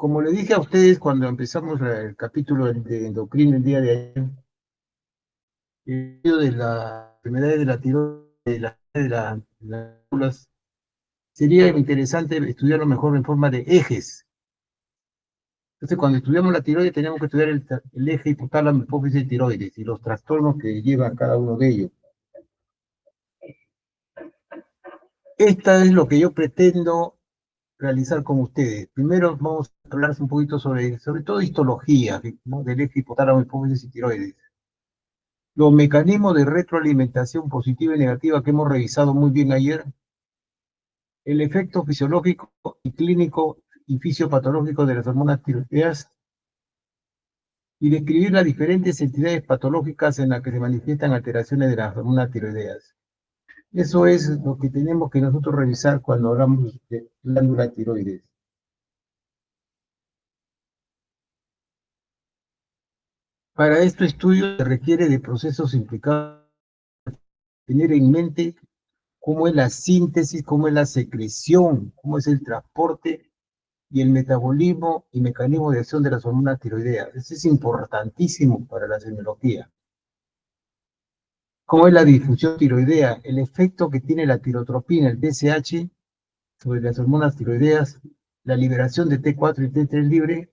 Como le dije a ustedes cuando empezamos el capítulo de endocrino el día de ayer, el estudio de la enfermedad de la tiroides, de las células, sería interesante estudiarlo mejor en forma de ejes. Entonces, cuando estudiamos la tiroides, tenemos que estudiar el eje hipotálamo, hipófisis, tiroides y los trastornos que llevan cada uno de ellos. Esta es lo que yo pretendo realizar con ustedes. Primero vamos a hablar un poquito sobre todo histología, ¿no?, del eje hipotálamo, hipófisis y tiroides. Los mecanismos de retroalimentación positiva y negativa que hemos revisado muy bien ayer, el efecto fisiológico y clínico y fisiopatológico de las hormonas tiroideas, y describir las diferentes entidades patológicas en las que se manifiestan alteraciones de las hormonas tiroideas. Eso es lo que tenemos que nosotros revisar cuando hablamos de glándula tiroides. Para este estudio se requiere de procesos implicados, tener en mente cómo es la síntesis, cómo es la secreción, cómo es el transporte y el metabolismo y mecanismo de acción de las hormonas tiroideas. Eso es importantísimo para la semiología. ¿Cómo es la difusión tiroidea? El efecto que tiene la tirotropina, el TSH, sobre las hormonas tiroideas, la liberación de T4 y T3 libre,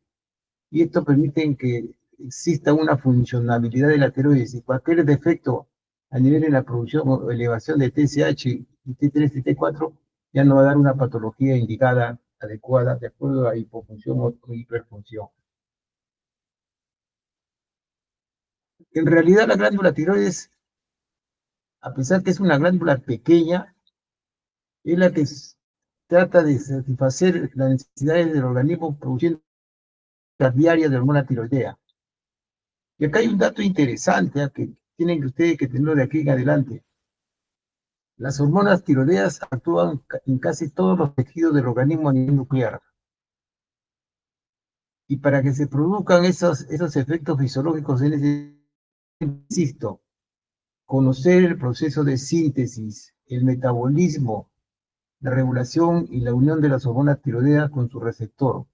y esto permite que exista una funcionabilidad de la tiroides, y cualquier defecto a nivel de la producción o elevación de TSH y T3 y T4 ya no va a dar una patología indicada, adecuada, de acuerdo a hipofunción o hiperfunción. En realidad la glándula tiroides, a pesar que es una glándula pequeña, es la que trata de satisfacer las necesidades del organismo produciendo las diarias de hormona tiroidea. Y acá hay un dato interesante, que tienen ustedes que tenerlo de aquí en adelante. Las hormonas tiroideas actúan en casi todos los tejidos del organismo a nivel nuclear. Y para que se produzcan esos efectos fisiológicos, insisto, conocer el proceso de síntesis, el metabolismo, la regulación y la unión de las hormonas tiroideas con su receptor.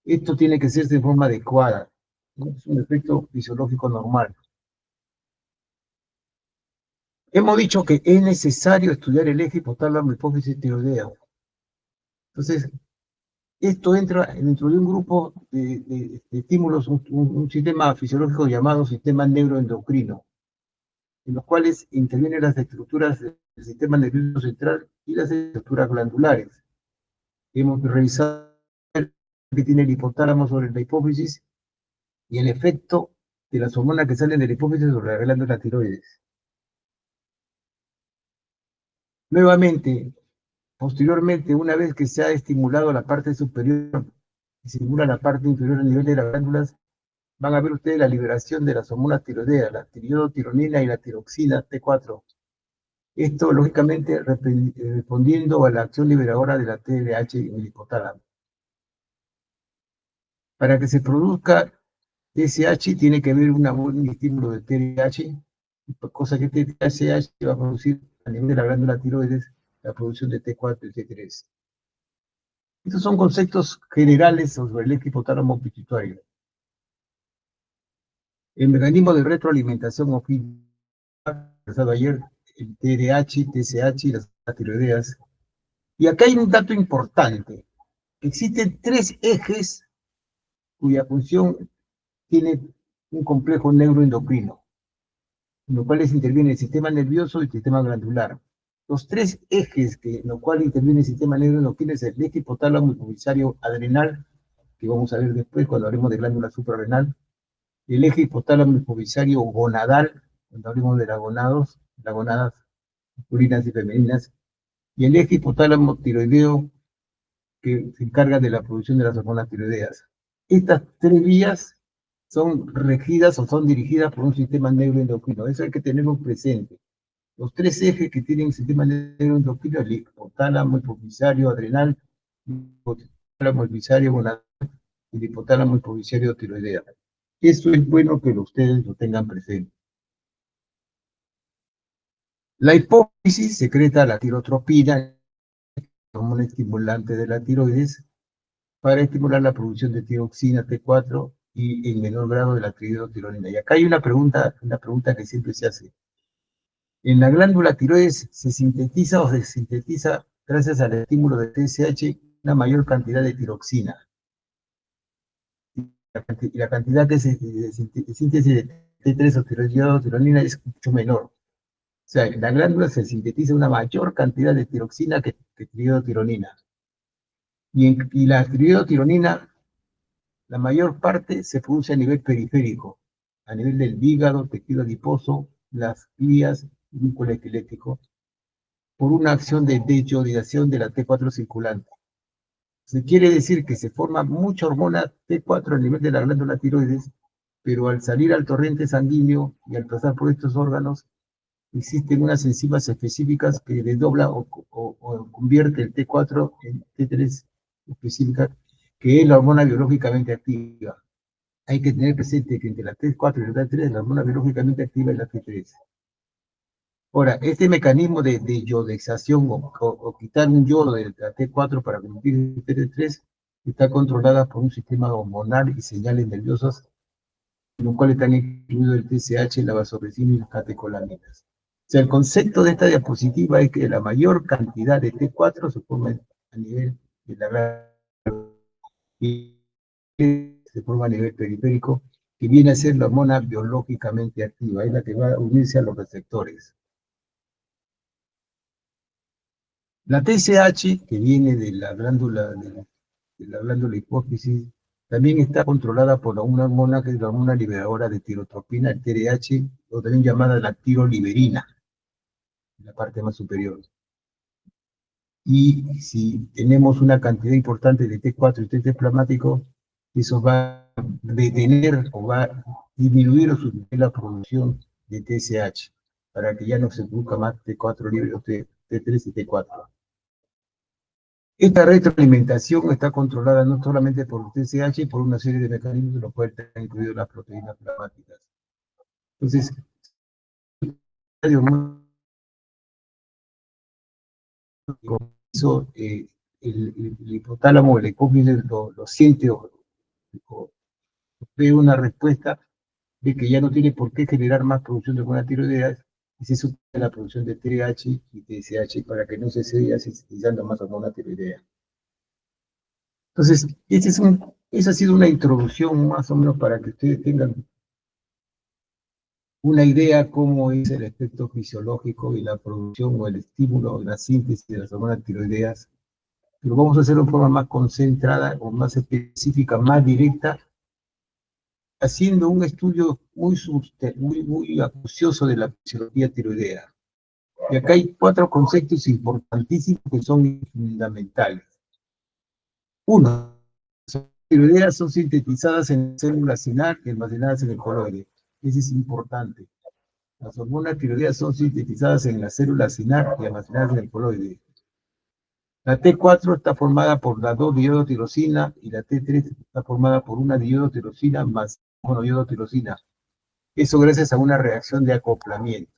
Esto tiene que hacerse de forma adecuada, ¿no? Es un efecto fisiológico normal. Hemos dicho que es necesario estudiar el eje hipotálamo, hipófisis, tiroidea. Entonces, esto entra dentro de un grupo de estímulos, un sistema fisiológico llamado sistema neuroendocrino, en los cuales intervienen las estructuras del sistema nervioso central y las estructuras glandulares. Hemos revisado que tiene el hipotálamo sobre la hipófisis y el efecto de las hormonas que salen de la hipófisis sobre la glándula tiroides. Nuevamente, posteriormente, una vez que se ha estimulado la parte superior y se estimula la parte inferior a nivel de las glándulas, van a ver ustedes la liberación de las hormonas tiroideas, la tiroidotironina y la tiroxina T4. Esto, lógicamente, respondiendo a la acción liberadora de la TRH en el hipotálamo. Para que se produzca TSH, tiene que haber un estímulo de TRH, cosa que TSH va a producir a nivel de la glándula tiroides la producción de T4 y T3. Estos son conceptos generales sobre el eje hipotálamo pituitario. El mecanismo de retroalimentación o feedback, conversado ayer, el TRH, TSH y las tiroideas. Y acá hay un dato importante. Existen 3 ejes cuya función tiene un complejo neuroendocrino, en los cuales interviene el sistema nervioso y el sistema glandular. Los 3 ejes en los cuales interviene el sistema neuroendocrino es el eje hipotálamo hipofisario adrenal, que vamos a ver después cuando hablemos de glándula suprarrenal, el eje hipotálamo hipofisario gonadal, cuando hablemos de las gonadas masculinas y femeninas, y el eje hipotálamo tiroideo, que se encarga de la producción de las hormonas tiroideas. Estas 3 vías son regidas o son dirigidas por un sistema neuroendocrino. Eso hay que tenerlo presente. Los 3 ejes que tienen el sistema neuroendocrino, el hipotálamo hipofisario adrenal, el hipotálamo hipofisario gonadal y el hipotálamo hipofisario tiroideo. Eso es bueno que ustedes lo tengan presente. La hipófisis secreta la tirotropina, hormona estimulante de la tiroides, para estimular la producción de tiroxina T4 y en menor grado de la triiodotironina. Y acá hay una pregunta que siempre se hace. En la glándula tiroides se sintetiza o se sintetiza, gracias al estímulo de TSH, una mayor cantidad de tiroxina. Y la cantidad de síntesis de T3 o tiroidotironina es mucho menor. O sea, en la glándula se sintetiza una mayor cantidad de tiroxina que triiodotironina. Y la triiodotironina, la mayor parte se produce a nivel periférico, a nivel del hígado, tejido adiposo, las vías, músculo esquelético, por una acción de deyodidación de la T4 circulante. Se quiere decir que se forma mucha hormona T4 a nivel de la glándula tiroides, pero al salir al torrente sanguíneo y al pasar por estos órganos, existen unas enzimas específicas que desdobla o convierte el T4 en T3 específica, que es la hormona biológicamente activa. Hay que tener presente que entre la T4 y la T3, la hormona biológicamente activa es la T3. Ahora, este mecanismo de iodización o quitar un yodo de la T4 para convertir en T3 está controlada por un sistema hormonal y señales nerviosas, en los cuales están incluidos el TSH, la vasopresina y las catecolaminas. O sea, el concepto de esta diapositiva es que la mayor cantidad de T4 se forma a nivel de la glándula y se forma a nivel periférico, que viene a ser la hormona biológicamente activa, es la que va a unirse a los receptores. La TSH, que viene de la glándula hipófisis, también está controlada por una hormona que es la hormona liberadora de tirotropina, el TRH, o también llamada la tiroliberina, en la parte más superior. Y si tenemos una cantidad importante de T4 y T3 plasmático, eso va a detener o va a disminuir o suprimir la producción de TSH, para que ya no se produzca más T4 libre o T3 y T4. Esta retroalimentación está controlada no solamente por el TSH, por una serie de mecanismos, los cuales están incluidos las proteínas plasmáticas. Entonces, eso, el hipotálamo, el hipófisis lo siente o ve una respuesta de que ya no tiene por qué generar más producción de hormona tiroideas y se suprime la producción de TH y TSH para que no se siga sintetizando más hormona tiroidea. Entonces, esa ha sido una introducción más o menos para que ustedes tengan una idea cómo es el efecto fisiológico y la producción o el estímulo, la síntesis de las hormonas tiroideas. Pero vamos a hacerlo de forma más concentrada o más específica, más directa, haciendo un estudio muy acucioso de la fisiología tiroidea. Y acá hay 4 conceptos importantísimos que son fundamentales. Uno, las tiroideas son sintetizadas en células sinar y almacenadas en el coloide. Eso es importante. Las hormonas tiroideas son sintetizadas en las células sinar y almacenadas en el coloide. La T4 está formada por la 2-diodotirosina y la T3 está formada por una diodotirosina más monoiodotirosina. Eso gracias a una reacción de acoplamiento.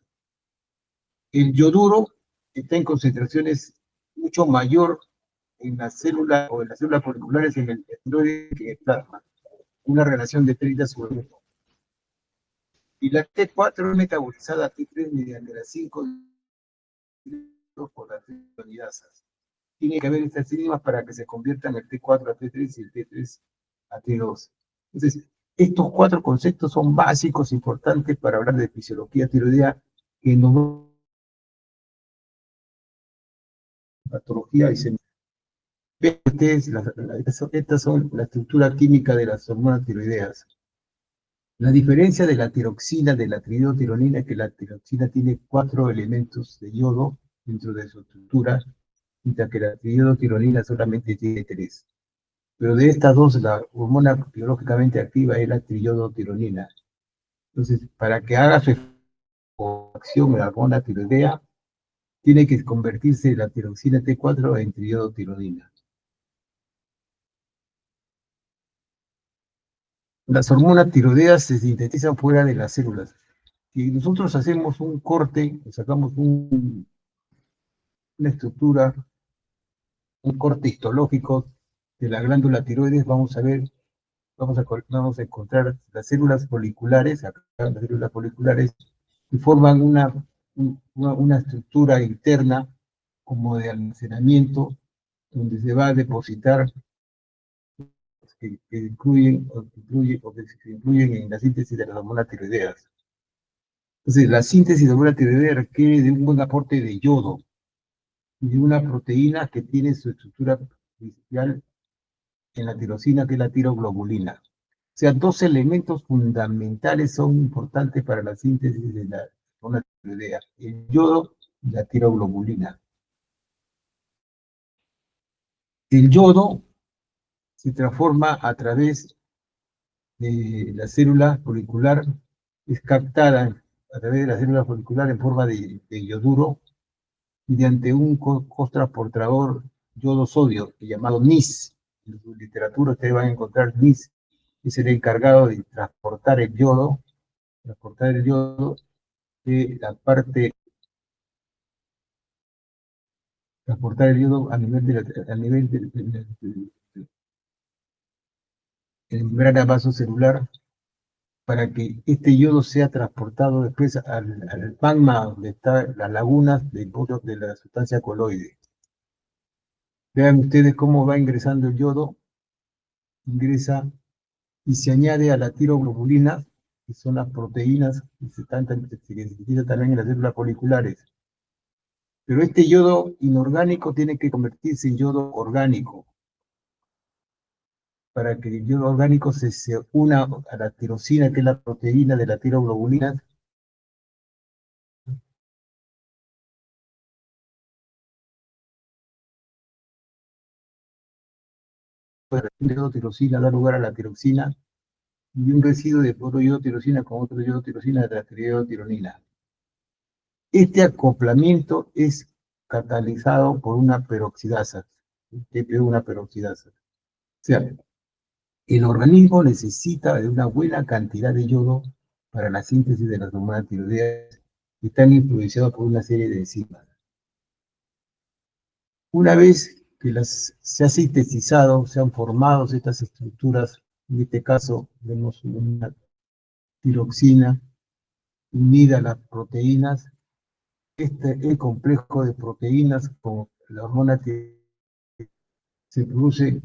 El yoduro está en concentraciones mucho mayor en las células o en las células moleculares en el tiroides que en el plasma. Una relación de 30/1. Y la T4 es metabolizada a T3 mediante las 5 por las tritonidasas. Tiene que haber estas enzimas para que se conviertan el T4 a T3 y el T3 a T2. Entonces, estos 4 conceptos son básicos, importantes para hablar de fisiología tiroidea, que nos patología y se ustedes, estas son la estructura química de las hormonas tiroideas. La diferencia de la tiroxina de la triiodotironina es que la tiroxina tiene 4 elementos de yodo dentro de su estructura, mientras que la triiodotironina solamente tiene 3. Pero de estas dos, la hormona biológicamente activa es la triiodotironina. Entonces, para que haga su acción en la hormona tiroidea, tiene que convertirse la tiroxina T4 en triiodotironina. Las hormonas tiroideas se sintetizan fuera de las células. Si nosotros hacemos un corte, sacamos una estructura, un corte histológico de la glándula tiroides, vamos a encontrar las células foliculares, acá las células foliculares, que forman una estructura interna como de almacenamiento, donde se va a depositar, que incluyen en la síntesis de las hormonas tiroideas. Entonces, la síntesis de hormona tiroidea requiere de un buen aporte de yodo y de una proteína que tiene su estructura principal en la tirosina, que es la tiroglobulina. O sea, dos elementos fundamentales son importantes para la síntesis de la hormona tiroidea: el yodo y la tiroglobulina. El yodo se transforma a través de la célula folicular, es captada a través de la célula folicular en forma de yoduro mediante un costransportador yodo-sodio llamado NIS. En su literatura ustedes van a encontrar NIS, que es el encargado de transportar el yodo de la parte, transportar el yodo a nivel de la membrana vasocelular, para que este yodo sea transportado después al magma, donde están las lagunas de la sustancia coloide. Vean ustedes cómo va ingresando el yodo, ingresa y se añade a la tiroglobulina, que son las proteínas que se necesitan también en las células foliculares. Pero este yodo inorgánico tiene que convertirse en yodo orgánico, para que el yodo orgánico se una a la tirosina, que es la proteína de la tiroglobulina. Un yodo tirosina da lugar a la tiroxina, y un residuo de otro yodo tirosina con otro yodo tirosina de la tironina. Este acoplamiento es catalizado por una peroxidasa, una peroxidasa. O sea, el organismo necesita de una buena cantidad de yodo para la síntesis de las hormonas tiroideas, que están influenciadas por una serie de enzimas. Una vez que se ha sintetizado, se han formado estas estructuras, en este caso vemos una tiroxina unida a las proteínas. El complejo de proteínas con la hormona que se produce,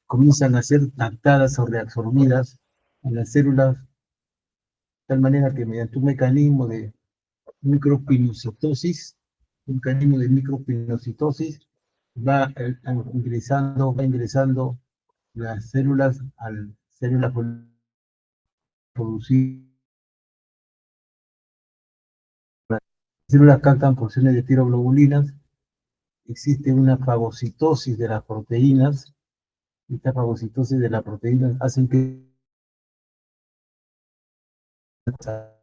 comienzan a ser captadas o reabsorbidas en las células, de tal manera que mediante un mecanismo de micropinocitosis, va ingresando las células al célula producir. Las células captan porciones de tiroglobulinas, existe una fagocitosis de las proteínas. Esta fagocitosis de las proteínas hacen que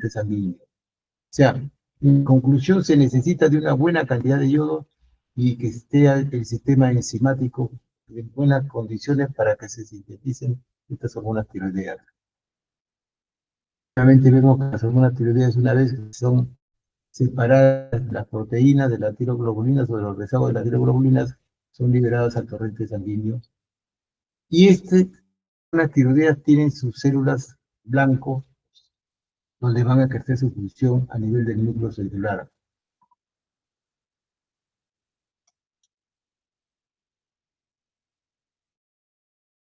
sanguíneo. O sea, en conclusión, se necesita de una buena cantidad de yodo y que esté el sistema enzimático en buenas condiciones para que se sinteticen estas hormonas tiroideas. Obviamente vemos que las hormonas tiroideas, una vez que son separadas las proteínas de la tiroglobulina o de los rezagos de las tiroglobulinas, son liberadas al torrente sanguíneo. Y las tiroideas tienen sus células blanco, donde van a ejercer su función a nivel del núcleo celular.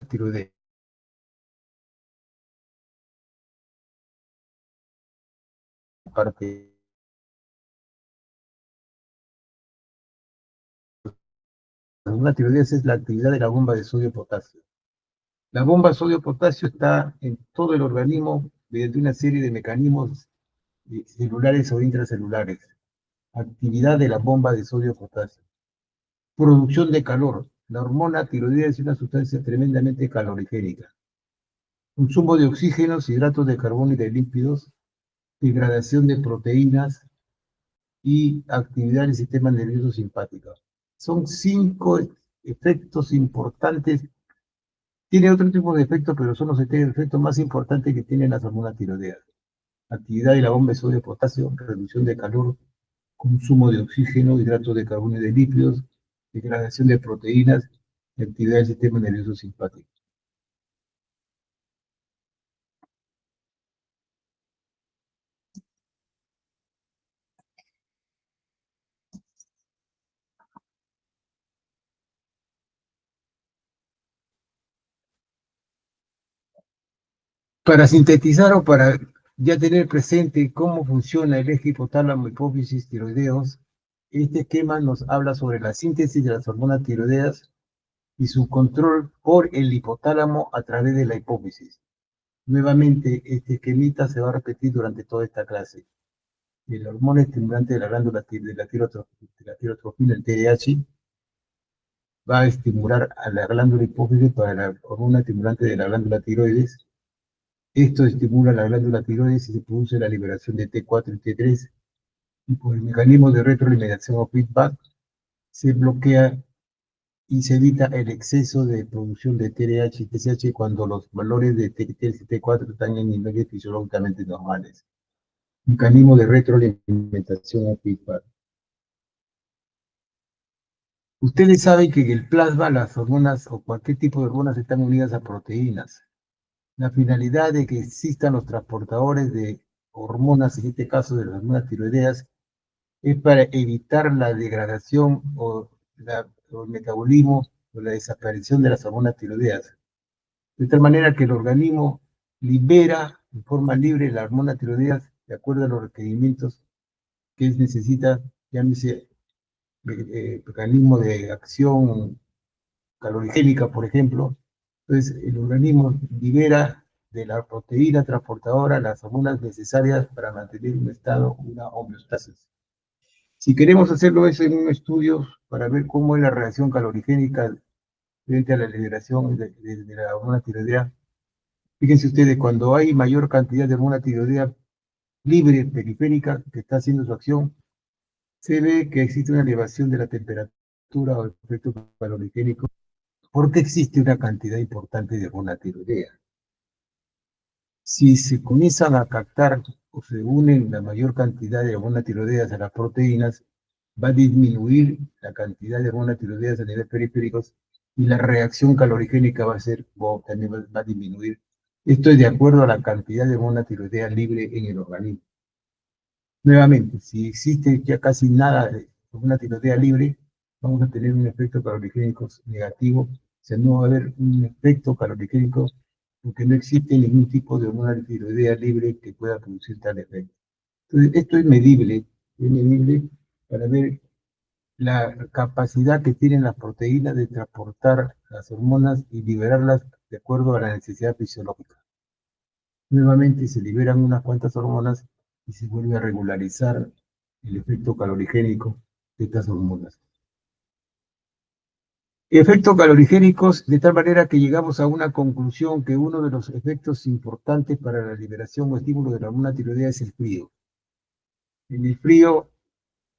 Tiroideas. Parte una tiroides es la actividad de la bomba de sodio-potasio. La bomba sodio-potasio está en todo el organismo mediante una serie de mecanismos celulares o intracelulares. Actividad de la bomba de sodio-potasio. Producción de calor. La hormona tiroides es una sustancia tremendamente calorigénica. Consumo de oxígenos, hidratos de carbono y de lípidos, degradación de proteínas y actividad del sistema nervioso simpático. Son 5 efectos importantes. Tiene otro tipo de efectos, pero son los efectos más importantes que tienen las hormonas tiroideas. Actividad de la bomba de sodio potasio, reducción de calor, consumo de oxígeno, hidratos de carbono y de lípidos, degradación de proteínas de actividad del sistema nervioso simpático. Para sintetizar o para ya tener presente cómo funciona el eje hipotálamo hipófisis tiroideos, este esquema nos habla sobre la síntesis de las hormonas tiroideas y su control por el hipotálamo a través de la hipófisis. Nuevamente, este esquemita se va a repetir durante toda esta clase. El hormona estimulante de la glándula de la tirotrofina, el TDH, va a estimular a la glándula hipófisis para la hormona estimulante de la glándula tiroides. Esto estimula la glándula tiroides y se produce la liberación de T4 y T3. Y por el mecanismo de retroalimentación o feedback se bloquea y se evita el exceso de producción de TDH y TSH cuando los valores de T3 y T4 están en niveles fisiológicamente normales. Mecanismo de retroalimentación o feedback. Ustedes saben que en el plasma las hormonas o cualquier tipo de hormonas están unidas a proteínas. La finalidad de que existan los transportadores de hormonas, en este caso de las hormonas tiroideas, es para evitar la degradación o el metabolismo o la desaparición de las hormonas tiroideas. De tal manera que el organismo libera de forma libre la hormona tiroideas de acuerdo a los requerimientos que necesita, llámese mecanismo de acción calorigénica, por ejemplo. Entonces, el organismo libera de la proteína transportadora las hormonas necesarias para mantener un estado, una homeostasis. Si queremos hacerlo eso en un estudio para ver cómo es la reacción calorigénica frente a la liberación de la hormona tiroidea, fíjense ustedes, cuando hay mayor cantidad de hormona tiroidea libre, periférica, que está haciendo su acción, se ve que existe una elevación de la temperatura o efecto calorigénico porque existe una cantidad importante de hormona tiroidea. Si se comienzan a captar o se unen la mayor cantidad de hormonas tiroideas a las proteínas, va a disminuir la cantidad de hormonas tiroideas a nivel periféricos y la reacción calorigénica va a ser, también va a disminuir. Esto es de acuerdo a la cantidad de hormona tiroidea libre en el organismo. Nuevamente, si existe ya casi nada de hormona tiroidea libre, vamos a tener un efecto calorigénico negativo. O sea, no va a haber un efecto calorigénico porque no existe ningún tipo de hormona tiroidea libre que pueda producir tal efecto. Entonces, esto es medible para ver la capacidad que tienen las proteínas de transportar las hormonas y liberarlas de acuerdo a la necesidad fisiológica. Nuevamente se liberan unas cuantas hormonas y se vuelve a regularizar el efecto calorigénico de estas hormonas. Efectos calorigénicos de tal manera que llegamos a una conclusión que uno de los efectos importantes para la liberación o estímulo de la hormona tiroidea es el frío. En el frío,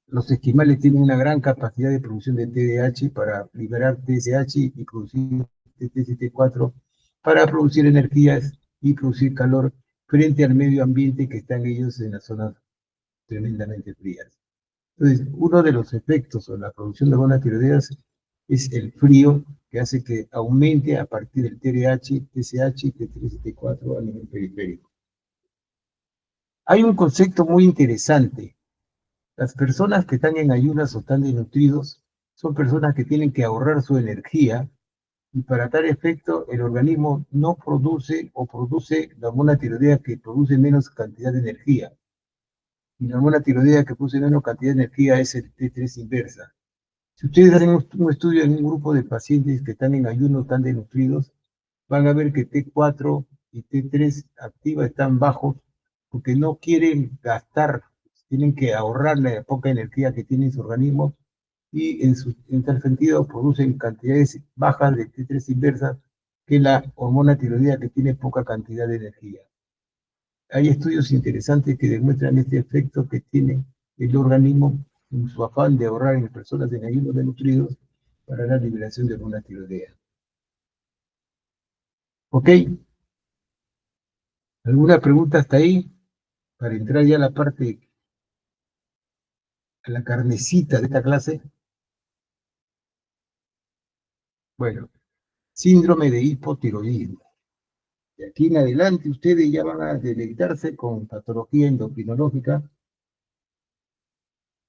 los esquimales tienen una gran capacidad de producción de TDH para liberar TSH y producir TT4 para producir energías y producir calor frente al medio ambiente que están ellos en las zonas tremendamente frías. Entonces, uno de los efectos o la producción de hormonas tiroideas es el frío que hace que aumente a partir del TDH, TSH, T3 y T4 a nivel periférico. Hay un concepto muy interesante. Las personas que están en ayunas o están desnutridos son personas que tienen que ahorrar su energía y para tal efecto el organismo no produce o produce la hormona tiroidea que produce menos cantidad de energía. Y la hormona tiroidea que produce menos cantidad de energía es el T3 inversa. Si ustedes hacen un estudio en un grupo de pacientes que están en ayuno, están desnutridos, van a ver que T4 y T3 activa están bajos porque no quieren gastar, tienen que ahorrar la poca energía que tiene su organismo y en tal sentido producen cantidades bajas de T3 inversa que la hormona tiroidea que tiene poca cantidad de energía. Hay estudios interesantes que demuestran este efecto que tiene el organismo en su afán de ahorrar en personas en ayuno de nutridos para la liberación de hormona tiroidea. ¿Ok? ¿Alguna pregunta hasta ahí? Para entrar ya a la parte, a la carnecita de esta clase. Bueno, síndrome de hipotiroidismo. De aquí en adelante ustedes ya van a deleitarse con patología endocrinológica.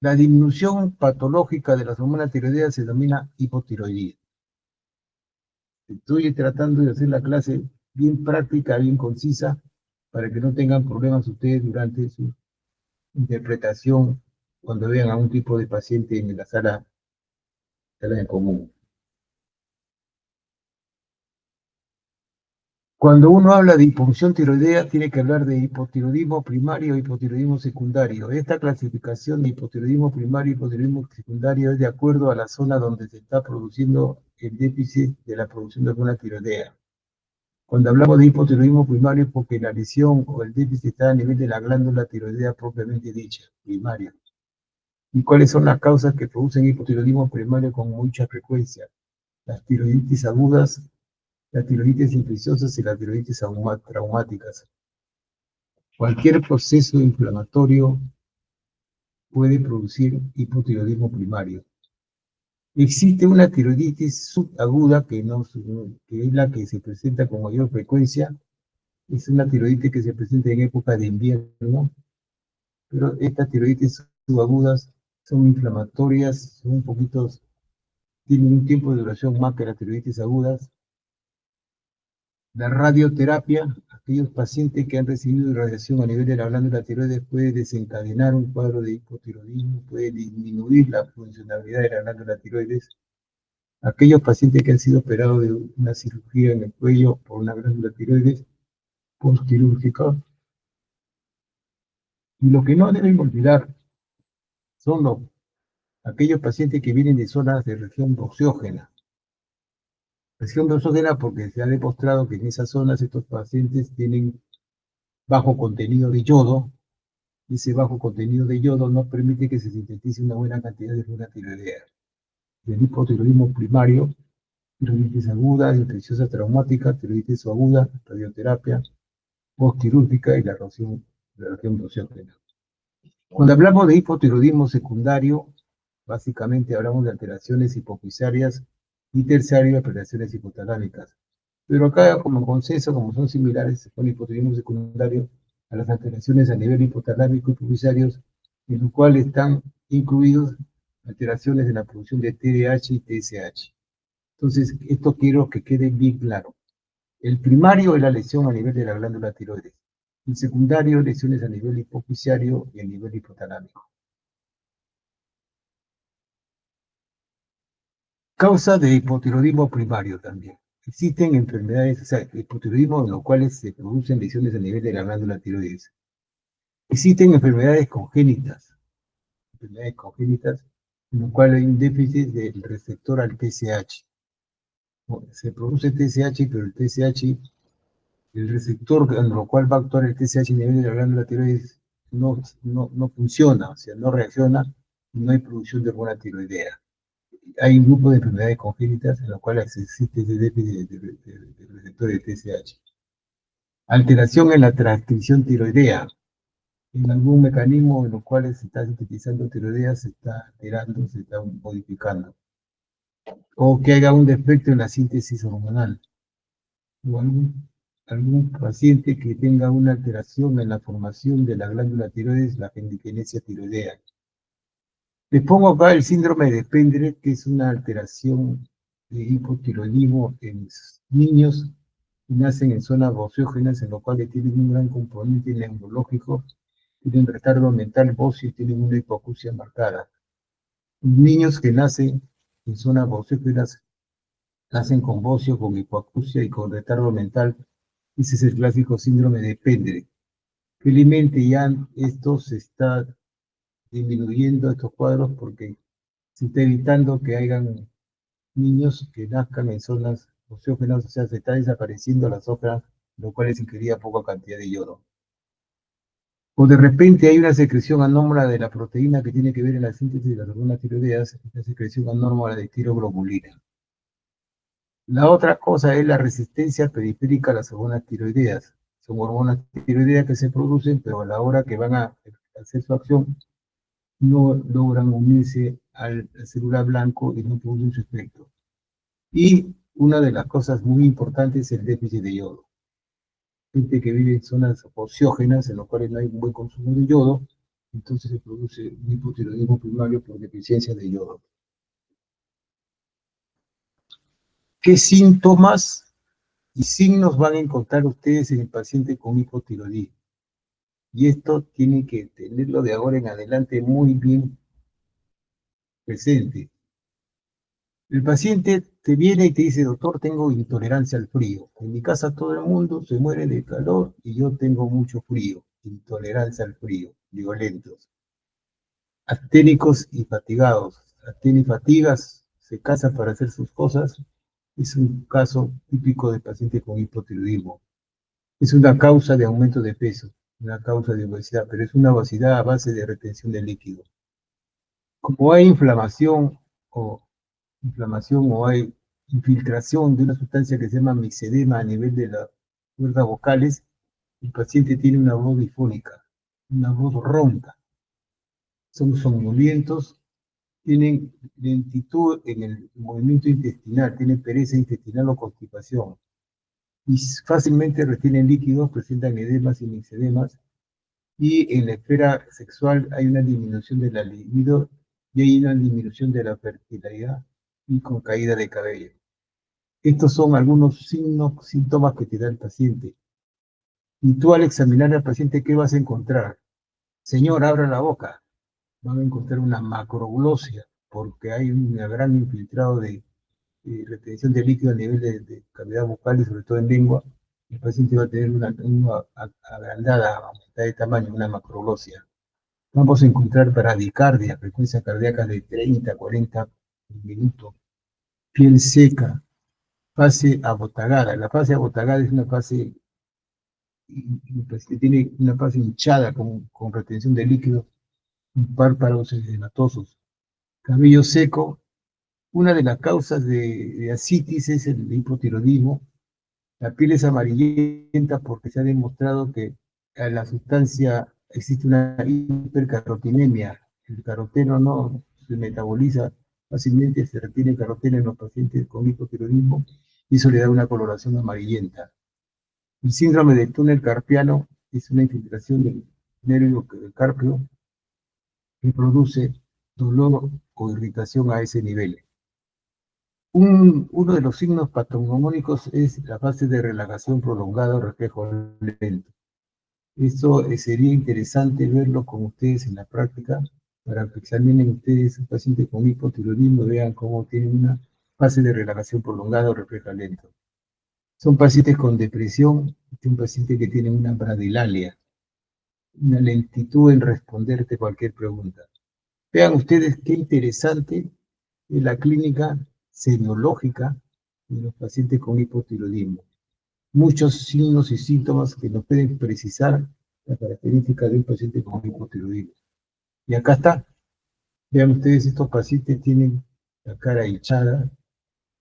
La disminución patológica de las hormonas tiroideas se denomina hipotiroidismo. Estoy tratando de hacer la clase bien práctica, bien concisa, para que no tengan problemas ustedes durante su interpretación cuando vean a un tipo de paciente en la sala de común. Cuando uno habla de hipofunción tiroidea, tiene que hablar de hipotiroidismo primario e hipotiroidismo secundario. Esta clasificación de hipotiroidismo primario y hipotiroidismo secundario es de acuerdo a la zona donde se está produciendo el déficit de la producción de hormona tiroidea. Cuando hablamos de hipotiroidismo primario es porque la lesión o el déficit está a nivel de la glándula tiroidea propiamente dicha, primaria. ¿Y cuáles son las causas que producen hipotiroidismo primario con mucha frecuencia? Las tiroiditis agudas, las tiroiditis infecciosas y las tiroiditis traumáticas. Cualquier proceso inflamatorio puede producir hipotiroidismo primario. Existe una tiroiditis subaguda que es la que se presenta con mayor frecuencia. Es una tiroiditis que se presenta en época de invierno, pero estas tiroiditis subagudas son inflamatorias, son un poquito, tienen un tiempo de duración más que las tiroiditis agudas. La radioterapia, aquellos pacientes que han recibido radiación a nivel de la glándula tiroides puede desencadenar un cuadro de hipotiroidismo, puede disminuir la funcionalidad de la glándula tiroides. Aquellos pacientes que han sido operados de una cirugía en el cuello por una glándula tiroides postquirúrgica. Y lo que no deben olvidar son aquellos pacientes que vienen de zonas de región boxógena. Región boxógena porque se ha demostrado que en esas zonas estos pacientes tienen bajo contenido de yodo. Ese bajo contenido de yodo no permite que se sintetice una buena cantidad de hormona tiroidea. El hipotiroidismo primario, tiroiditis aguda, infecciosa traumática, tiroiditis aguda, radioterapia, postquirúrgica y la región boxógena. Cuando hablamos de hipotiroidismo secundario, básicamente hablamos de alteraciones hipofisarias y terciario, alteraciones hipotalámicas. Pero acá, como consenso, como son similares, se pone hipotiroidismo secundario a las alteraciones a nivel hipotalámico y hipofisarios, en lo cual están incluidos alteraciones en la producción de TDH y TSH. Entonces, esto quiero que quede bien claro. El primario es la lesión a nivel de la glándula tiroides. El secundario, lesiones a nivel hipofisario y a nivel hipotalámico. Causa de hipotiroidismo primario también. Existen enfermedades, o sea, hipotiroidismo en los cuales se producen lesiones a nivel de la glándula tiroides. Existen enfermedades congénitas en las cuales hay un déficit del receptor al TSH. Se produce TSH, pero el TSH, el receptor en lo cual va a actuar el TSH a nivel de la glándula tiroides no funciona, o sea, no reacciona y no hay producción de hormona tiroidea. Hay un grupo de enfermedades congénitas en las cuales existe ese déficit del receptor de TSH. Alteración en la transcripción tiroidea. En algún mecanismo en los cuales se está sintetizando tiroidea se está alterando, se está modificando. O que haya un defecto en la síntesis hormonal. O algún paciente que tenga una alteración en la formación de la glándula tiroides, la pendiquinesia tiroidea. Les pongo acá el síndrome de Pendred, que es una alteración de hipotiroidismo en niños que nacen en zonas bociógenas, en los cuales tienen un gran componente neurológico, tienen retardo mental bocio y tienen una hipoacusia marcada. Niños que nacen en zonas bociógenas nacen con bocio, con hipoacusia y con retardo mental. Ese es el clásico síndrome de Pendred. Felizmente ya esto se está disminuyendo, estos cuadros, porque se está evitando que hayan niños que nazcan en zonas oceógenas, o sea, se está desapareciendo las zonas, lo cual ingería poca cantidad de yodo. O de repente hay una secreción anómala de la proteína que tiene que ver en la síntesis de las hormonas tiroideas, una secreción anómala de tiroglobulina. La otra cosa es la resistencia periférica a las hormonas tiroideas. Son hormonas tiroideas que se producen, pero a la hora que van a hacer su acción, no logran unirse al celular blanco y no producen su efecto. Y una de las cosas muy importantes es el déficit de yodo. Gente que vive en zonas ociógenas en las cuales no hay un buen consumo de yodo, entonces se produce un hipotiroidismo primario por deficiencia de yodo. ¿Qué síntomas y signos van a encontrar ustedes en el paciente con hipotiroidismo? Y esto tiene que tenerlo de ahora en adelante muy bien presente. El paciente te viene y te dice, doctor, tengo intolerancia al frío. En mi casa todo el mundo se muere de calor y yo tengo mucho frío. Intolerancia al frío, violentos. Acténicos y fatigados. Tiene fatigas, se cansa para hacer sus cosas. Es un caso típico de paciente con hipotiroidismo. Es una causa de aumento de peso, una causa de obesidad, pero es una obesidad a base de retención de líquido. Como hay inflamación o hay infiltración de una sustancia que se llama mixedema a nivel de las cuerdas vocales, el paciente tiene una voz difónica, una voz ronca. Son somnolientos, tienen lentitud en el movimiento intestinal, tienen pereza intestinal o constipación. Y fácilmente retienen líquidos, presentan edemas y mixedemas. Y en la esfera sexual hay una disminución de la libido y hay una disminución de la fertilidad y con caída de cabello. Estos son algunos signos, síntomas que te da el paciente. Y tú al examinar al paciente, ¿qué vas a encontrar? Señor, abra la boca. Van a encontrar una macroglosia, porque hay un gran infiltrado de retención de líquido a nivel de cavidad vocal y sobre todo en lengua. El paciente va a tener una agrandada, aumentada de tamaño, una macroglosia. Vamos a encontrar bradicardia, frecuencia cardíaca de 30, 40 minutos, piel seca, fase abotagada. La fase abotagada es una fase que tiene una fase hinchada con retención de líquido, párpados edematosos, cabello seco. Una de las causas de ascitis es el hipotiroidismo. La piel es amarillenta porque se ha demostrado que a la sustancia existe una hipercarotinemia. El caroteno no se metaboliza fácilmente, se retiene caroteno en los pacientes con hipotiroidismo y eso le da una coloración amarillenta. El síndrome del túnel carpiano es una infiltración del nervio carpio que produce dolor o irritación a ese nivel. Uno de los signos patognomónicos es la fase de relajación prolongada o reflejo lento. Eso sería interesante verlo con ustedes en la práctica para que examinen ustedes un paciente con hipotiroidismo, vean cómo tiene una fase de relajación prolongada o reflejo lento. Son pacientes con depresión, un paciente que tiene una bradilalia, una lentitud en responderte cualquier pregunta. Vean ustedes qué interesante es la clínica semiológica de los pacientes con hipotiroidismo. Muchos signos y síntomas que nos pueden precisar la característica de un paciente con hipotiroidismo. Y acá está. Vean ustedes, estos pacientes tienen la cara hinchada,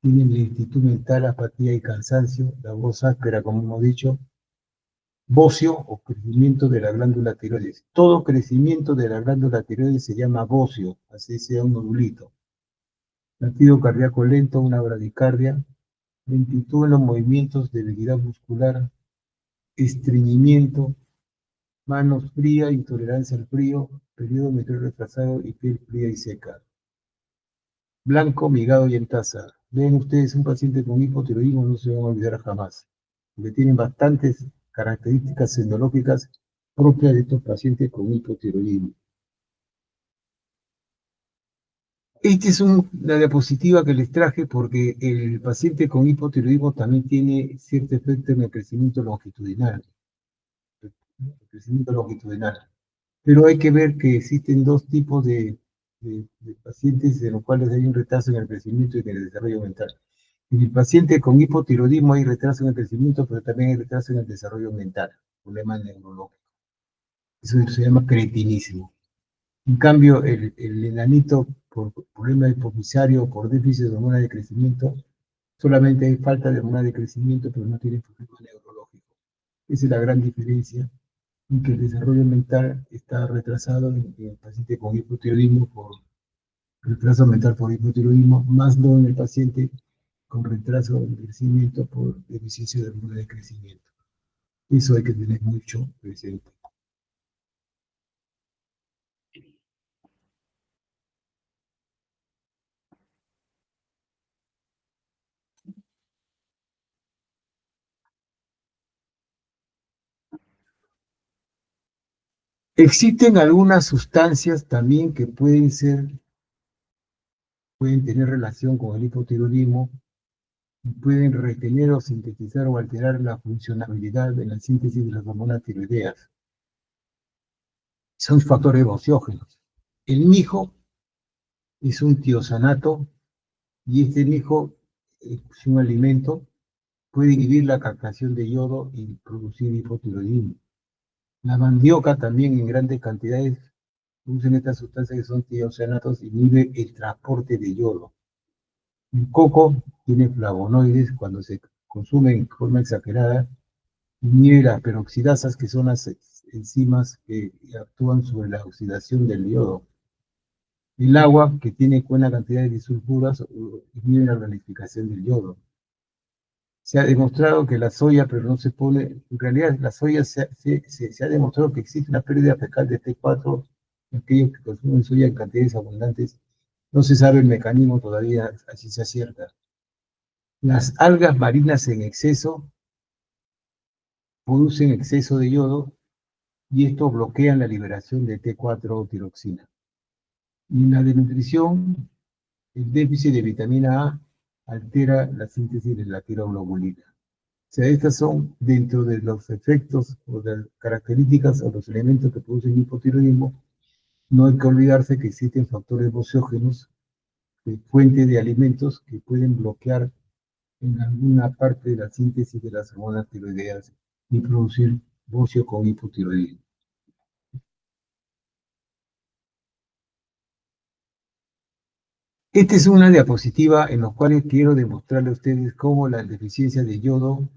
tienen lentitud mental, apatía y cansancio, la voz áspera, como hemos dicho, bocio o crecimiento de la glándula tiroides. Todo crecimiento de la glándula tiroides se llama bocio, así sea un nodulito. Latido cardíaco lento, una bradicardia, lentitud en los movimientos, debilidad muscular, estreñimiento, manos frías, intolerancia al frío, periodo menstrual retrasado y piel fría y seca. Blanco, migado y en taza. Ven ustedes, un paciente con hipotiroidismo no se van a olvidar jamás, porque tienen bastantes características semiológicas propias de estos pacientes con hipotiroidismo. Esta es una diapositiva que les traje porque el paciente con hipotiroidismo también tiene cierto efecto en el crecimiento longitudinal. El crecimiento longitudinal. Pero hay que ver que existen dos tipos de pacientes en los cuales hay un retraso en el crecimiento y en el desarrollo mental. En el paciente con hipotiroidismo hay retraso en el crecimiento, pero también hay retraso en el desarrollo mental, problemas neurológicos. Eso se llama cretinismo. En cambio, el enanito, por problema hipofisario o por déficit de hormona de crecimiento, solamente hay falta de hormona de crecimiento, pero no tiene problema neurológico. Esa es la gran diferencia en que el desarrollo mental está retrasado en el paciente con hipotiroidismo por retraso mental por hipotiroidismo, más no en el paciente con retraso del crecimiento por deficiencia de hormona de crecimiento. Eso hay que tener mucho presente. Existen algunas sustancias también que pueden tener relación con el hipotiroidismo y pueden retener o sintetizar o alterar la funcionalidad de la síntesis de las hormonas tiroideas. Son factores vociógenos. El mijo es un tiosanato y este mijo es un alimento, puede inhibir la captación de yodo y producir hipotiroidismo. La mandioca también en grandes cantidades producen estas sustancias que son tiosanatos, inhibe el transporte de yodo. El coco tiene flavonoides cuando se consume en forma exagerada, inhibe las peroxidasas, que son las enzimas que actúan sobre la oxidación del yodo. El agua, que tiene buena cantidad de disulfuras, inhibe la planificación del yodo. Se ha demostrado que la soya, pero no se pone, en realidad la soya se ha demostrado que existe una pérdida fecal de T4 en aquellos que consumen soya en cantidades abundantes. No se sabe el mecanismo todavía, así se acierta. Las algas marinas en exceso producen exceso de yodo y esto bloquea la liberación de T4 tiroxina. Y en la desnutrición, el déficit de vitamina A altera la síntesis de la tiroglobulina. O sea, estas son dentro de los efectos o de las características o los elementos que producen hipotiroidismo. No hay que olvidarse que existen factores vociógenos, fuentes de alimentos que pueden bloquear en alguna parte de la síntesis de las hormonas tiroideas y producir bocio con hipotiroidismo. Esta es una diapositiva en la cual quiero demostrarle a ustedes cómo la deficiencia de yodo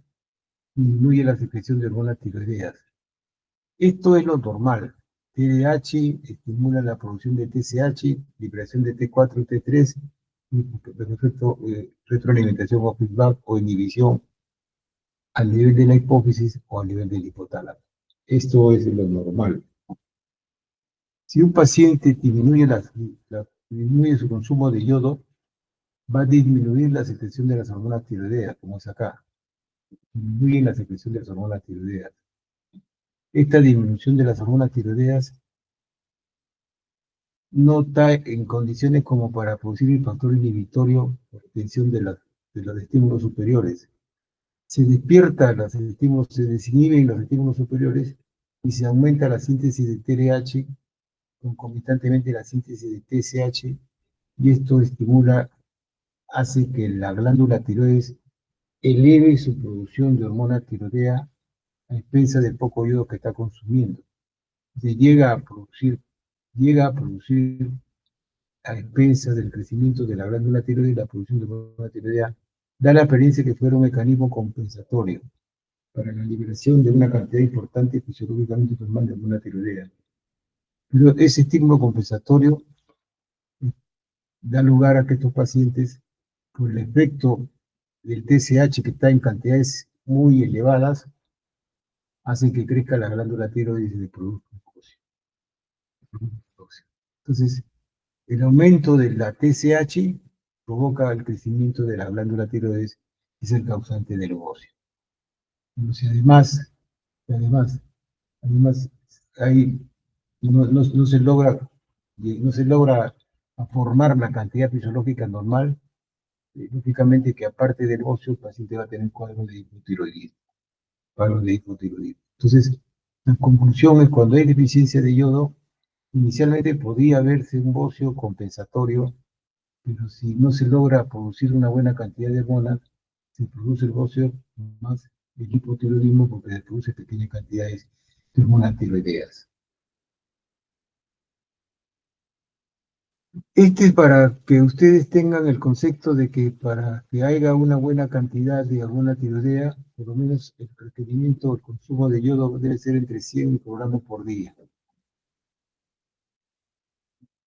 disminuye la secreción de hormonas tiroideas. Esto es lo normal. TDAH estimula la producción de TSH, liberación de T4 y T3, y por efecto retroalimentación o feedback o inhibición al nivel de la hipófisis o al nivel del hipotálamo. Esto es lo normal. Si un paciente disminuye su consumo de yodo, va a disminuir la secreción de las hormonas tiroideas, como es acá. Disminuye la secreción de las hormonas tiroideas. Esta disminución de las hormonas tiroideas no está en condiciones como para producir el factor inhibitorio por tensión de los estímulos superiores. Se despierta los estímulos, se desinhiben los estímulos superiores y se aumenta la síntesis de TRH, concomitantemente la síntesis de TSH, y esto hace que la glándula tiroides eleve su producción de hormona tiroidea a expensas del poco yodo que está consumiendo. Se llega a producir a expensas del crecimiento de la glándula tiroides y la producción de hormona tiroidea, da la apariencia que fuera un mecanismo compensatorio para la liberación de una cantidad importante fisiológicamente normal de hormona tiroidea. Pero ese estímulo compensatorio da lugar a que estos pacientes, por el efecto del TSH que está en cantidades muy elevadas, hacen que crezca la glándula tiroides y se produzca un óxido. Entonces, el aumento de la TSH provoca el crecimiento de la glándula tiroides y es el causante del óxido. Entonces, además hay, no se logra formar la cantidad fisiológica normal, lógicamente que aparte del óxido, el paciente va a tener cuadros de hipotiroidismo. Entonces, la conclusión es cuando hay deficiencia de yodo, inicialmente podría verse un bocio compensatorio, pero si no se logra producir una buena cantidad de hormonas, se produce el bocio más el hipotiroidismo porque se produce pequeñas cantidades de hormonas tiroideas. Este es para que ustedes tengan el concepto de que para que haya una buena cantidad de hormona tiroidea, por lo menos el requerimiento, el consumo de yodo debe ser entre 100 microgramos por día.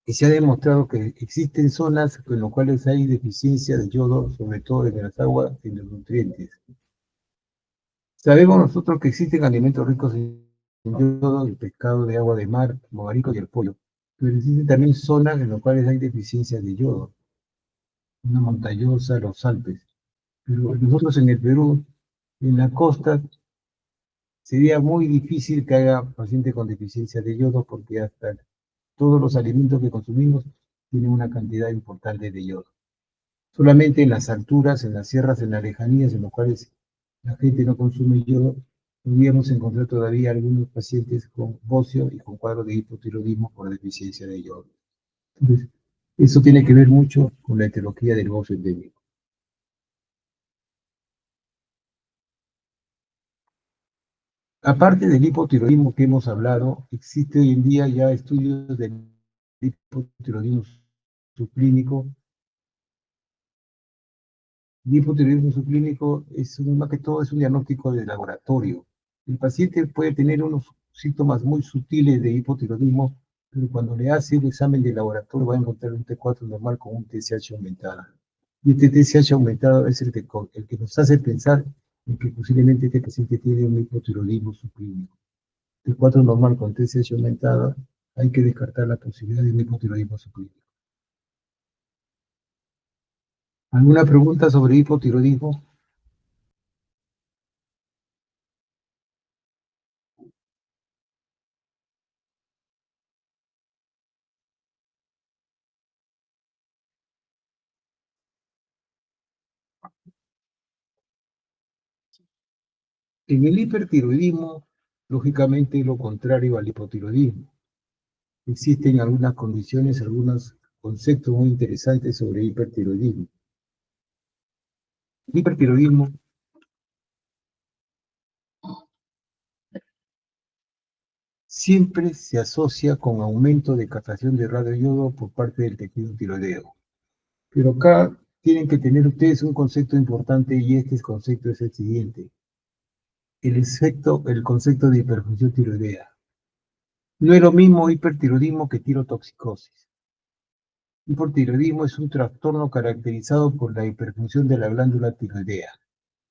y se ha demostrado que existen zonas en las cuales hay deficiencia de yodo, sobre todo en las aguas y en los nutrientes. Sabemos nosotros que existen alimentos ricos en yodo, el pescado de agua de mar, el marico y el pollo, pero existen también zonas en las cuales hay deficiencia de yodo, una montañosa, los Alpes. Pero nosotros en el Perú, en la costa, sería muy difícil que haya paciente con deficiencia de yodo porque hasta todos los alimentos que consumimos tienen una cantidad importante de yodo. Solamente en las alturas, en las sierras, en las lejanías, en los cuales la gente no consume yodo, podríamos encontrar todavía algunos pacientes con bocio y con cuadro de hipotiroidismo por deficiencia de yodo. Entonces, eso tiene que ver mucho con la etiología del bocio endémico. Aparte del hipotiroidismo que hemos hablado, existe hoy en día ya estudios del hipotiroidismo subclínico. El hipotiroidismo subclínico es más que todo es un diagnóstico de laboratorio. El paciente puede tener unos síntomas muy sutiles de hipotiroidismo, pero cuando le hace un examen de laboratorio va a encontrar un T4 normal con un TSH aumentada. Y este TSH aumentado es el que nos hace pensar en que posiblemente este paciente tiene un hipotiroidismo subclínico. T4 normal con TSH aumentada, hay que descartar la posibilidad de un hipotiroidismo subclínico. ¿Alguna pregunta sobre hipotiroidismo? En el hipertiroidismo, lógicamente, es lo contrario al hipotiroidismo. Existen algunas condiciones, algunos conceptos muy interesantes sobre hipertiroidismo. El hipertiroidismo siempre se asocia con aumento de captación de radioyodo por parte del tejido tiroideo. Pero acá tienen que tener ustedes un concepto importante y este concepto es el siguiente. El concepto de hiperfunción tiroidea. No es lo mismo hipertiroidismo que tirotoxicosis. Hipotiroidismo es un trastorno caracterizado por la hiperfunción de la glándula tiroidea.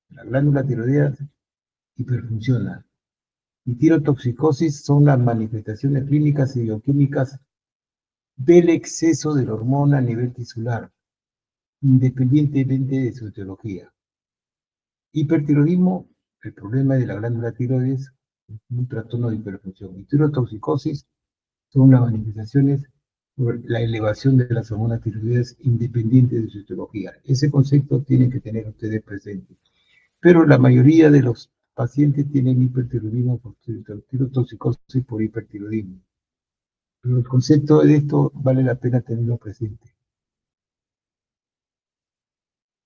La glándula tiroidea hiperfunciona. Y tirotoxicosis son las manifestaciones clínicas y bioquímicas del exceso de la hormona a nivel tisular, independientemente de su etiología. Hipertiroidismo, el problema de la glándula tiroides, es un trastorno de hiperfunción. Y tirotoxicosis son las manifestaciones por la elevación de las hormonas tiroides independientes de su etiología. Ese concepto tienen que tener ustedes presente. Pero la mayoría de los pacientes tienen hipertiroidismo por tirotoxicosis por hipertiroidismo. Pero el concepto de esto vale la pena tenerlo presente.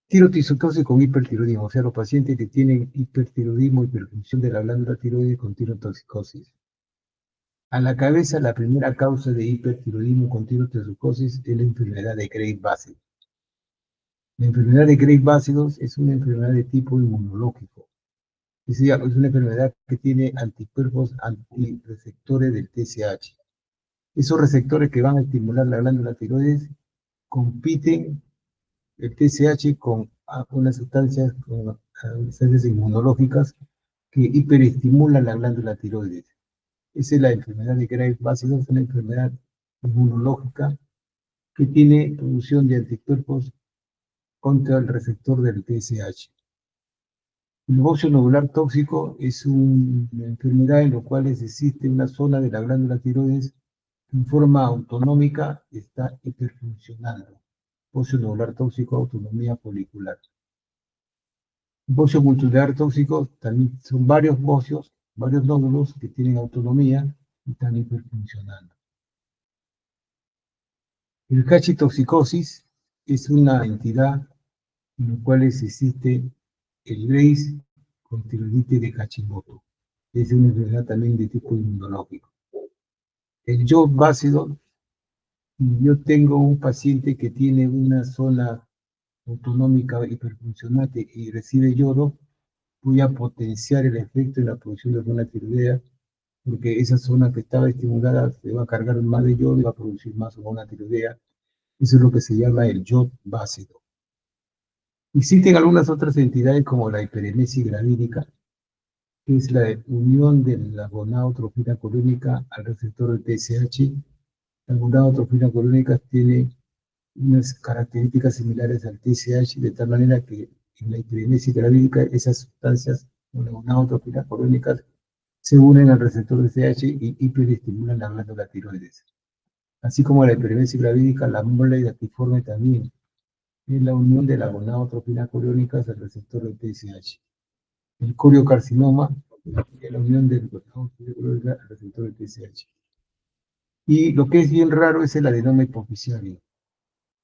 Tirotoxicosis con hipertiroidismo, o sea, los pacientes que tienen hipertiroidismo, hiperfunción de la glándula tiroides con tirotoxicosis. A la cabeza, la primera causa de hipertiroidismo con tirotoxicosis es la enfermedad de Graves-Bacillus. La enfermedad de Graves-Bacillus es una enfermedad de tipo inmunológico. Es una enfermedad que tiene anticuerpos antireceptores del TSH. Esos receptores que van a estimular la glándula tiroides compiten el TSH con unas sustancias inmunológicas que hiperestimulan la glándula tiroides. Esa es la enfermedad de Graves-Bacillus, es una enfermedad inmunológica que tiene producción de anticuerpos contra el receptor del TSH. El bocio nodular tóxico es una enfermedad en la cual existe una zona de la glándula tiroides que en forma autonómica está hiperfuncionando. Bocio nodular tóxico, autonomía folicular. Bocio multinodular tóxico también son varios bocios, varios nódulos que tienen autonomía y están hiperfuncionando. El cachitoxicosis es una entidad en la cual existe el Graves con tiroiditis de Hashimoto. Es una enfermedad también de tipo inmunológico. El yodo ácido, yo tengo un paciente que tiene una zona autonómica hiperfuncionante y recibe yodo, voy a potenciar el efecto de la producción de hormona tiroidea porque esa zona que estaba estimulada se va a cargar más de yodo y va a producir más hormona tiroidea. Eso es lo que se llama el yod básico. Existen algunas otras entidades como la hiperemesis gravídica, que es la unión de la gonadotrofina colónica al receptor de TSH. La gonadotrofina colónica tiene unas características similares al TSH, de tal manera que en la hiperemesis gravídica esas sustancias, como la gonadotrofina colónicas, se unen al receptor de TSH y hiperestimulan la glándula tiroides. Así como la hiperemesis gravídica, la mola actiforme también es la unión de la gonadotropina coriónicas al receptor de TSH. El coriocarcinoma es la unión del gonadotropina coriónica al receptor de TSH. Y lo que es bien raro es el adenoma hipoficiario.